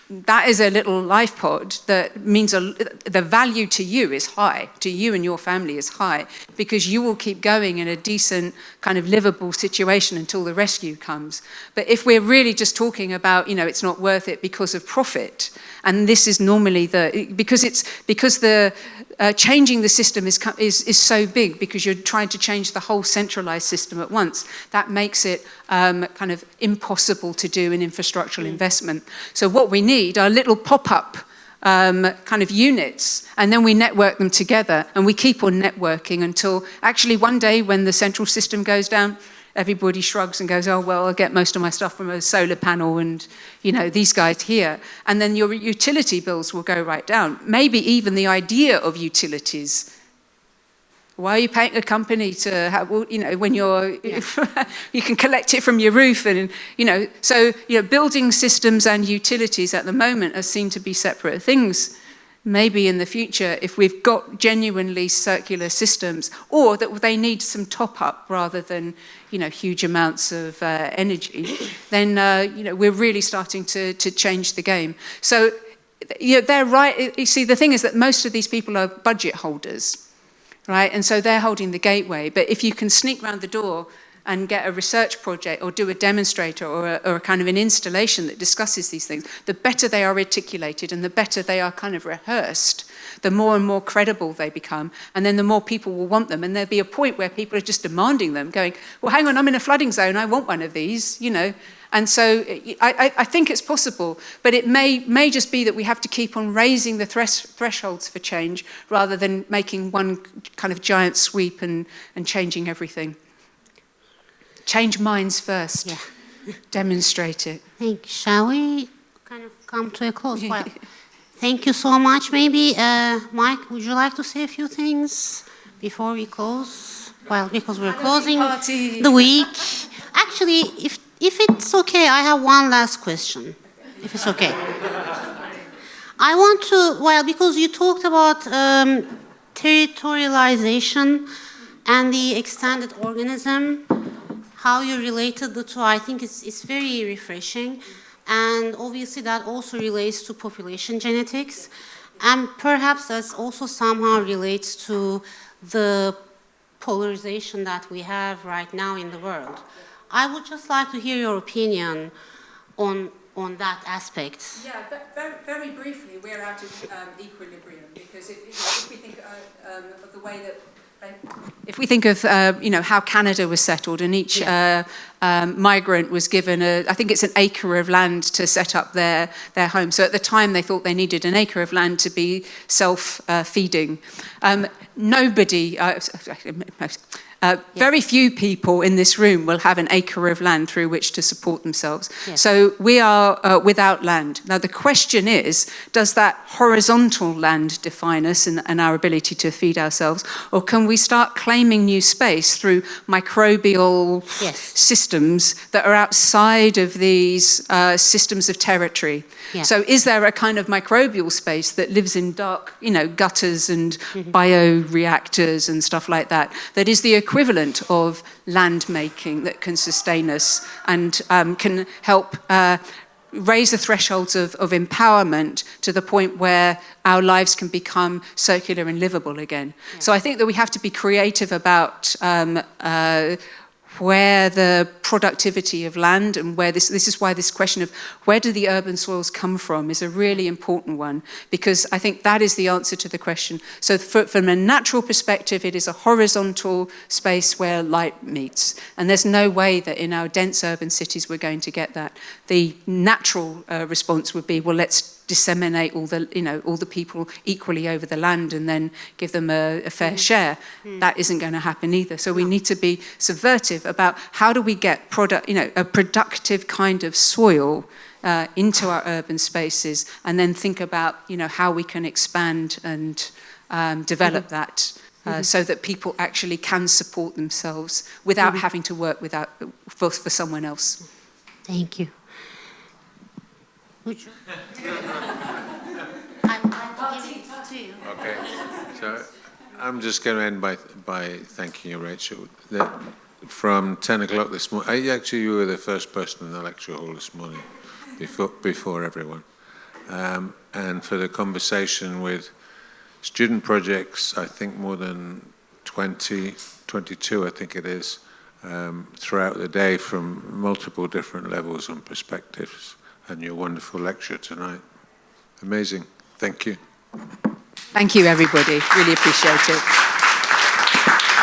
that is a little life pod that means the value to you is high, to you and your family is high, because you will keep going in a decent kind of livable situation until the rescue comes. But if we're really just talking about, it's not worth it because of profit, and this is normally because the changing the system is so big, because you're trying to change the whole centralized system at once, that makes it kind of impossible to do an infrastructural investment. So what we need are little pop-up kind of units, and then we network them together, and we keep on networking until actually one day when the central system goes down, everybody shrugs and goes, oh, well, I'll get most of my stuff from a solar panel and, these guys here. And then your utility bills will go right down. Maybe even the idea of utilities. Why are you paying a company to have, when you can collect it from your roof and, so, building systems and utilities at the moment are seen to be separate things. Maybe in the future, if we've got genuinely circular systems, or that they need some top-up rather than, huge amounts of energy, then, we're really starting to change the game. So, they're right. You see, the thing is that most of these people are budget holders, right? And so they're holding the gateway. But if you can sneak round the door and get a research project or do a demonstrator or a kind of an installation that discusses these things, the better they are articulated and the better they are kind of rehearsed, the more and more credible they become, and then the more people will want them. And there'll be a point where people are just demanding them, going, well, hang on, I'm in a flooding zone, I want one of these, And so I think it's possible, but it may just be that we have to keep on raising the thresholds for change rather than making one kind of giant sweep and changing everything. Change minds first. Yeah. Demonstrate it. Shall we kind of come to a close? Well, thank you so much. Maybe, Mike, would you like to say a few things before we close? Well, because we're closing the week. Actually, if it's okay, I have one last question, if it's okay. I want to, because you talked about territorialization and the extended organism, how you related the two, I think it's very refreshing. And obviously that also relates to population genetics. And perhaps that also somehow relates to the polarization that we have right now in the world. I would just like to hear your opinion on that aspect. Yeah, very briefly, we're out of equilibrium, because if we think of the way that if we think of how Canada was settled, and each migrant was given I think it's an acre of land to set up their home. So at the time they thought they needed an acre of land to be self-feeding. Very few people in this room will have an acre of land through which to support themselves. Yes. So we are without land. Now the question is, does that horizontal land define us and our ability to feed ourselves? Or can we start claiming new space through microbial systems that are outside of these systems of territory? Yeah. So is there a kind of microbial space that lives in dark, gutters and bioreactors and stuff like that, that is the equivalent of land making that can sustain us and can help raise the thresholds of empowerment to the point where our lives can become circular and livable again. Yeah. So I think that we have to be creative about where the productivity of land and where this is why this question of where do the urban soils come from is a really important one, because I think that is the answer to the question. So from a natural perspective, it is a horizontal space where light meets, and there's no way that in our dense urban cities we're going to get that. The natural response would be, well, let's disseminate all the people equally over the land and then give them a fair share. That isn't going to happen either. So we need to be subversive about how do we get a productive kind of soil into our urban spaces, and then think about how we can expand and develop that so that people actually can support themselves without having to work for someone else. Thank you. Okay, so I'm just going to end by thanking you, Rachel. From 10 o'clock this morning, actually you were the first person in the lecture hall this morning, before everyone. And for the conversation with student projects, I think more than 22 I think it is, throughout the day from multiple different levels and perspectives, and your wonderful lecture tonight. Amazing. Thank you. Thank you, everybody. Really appreciate it.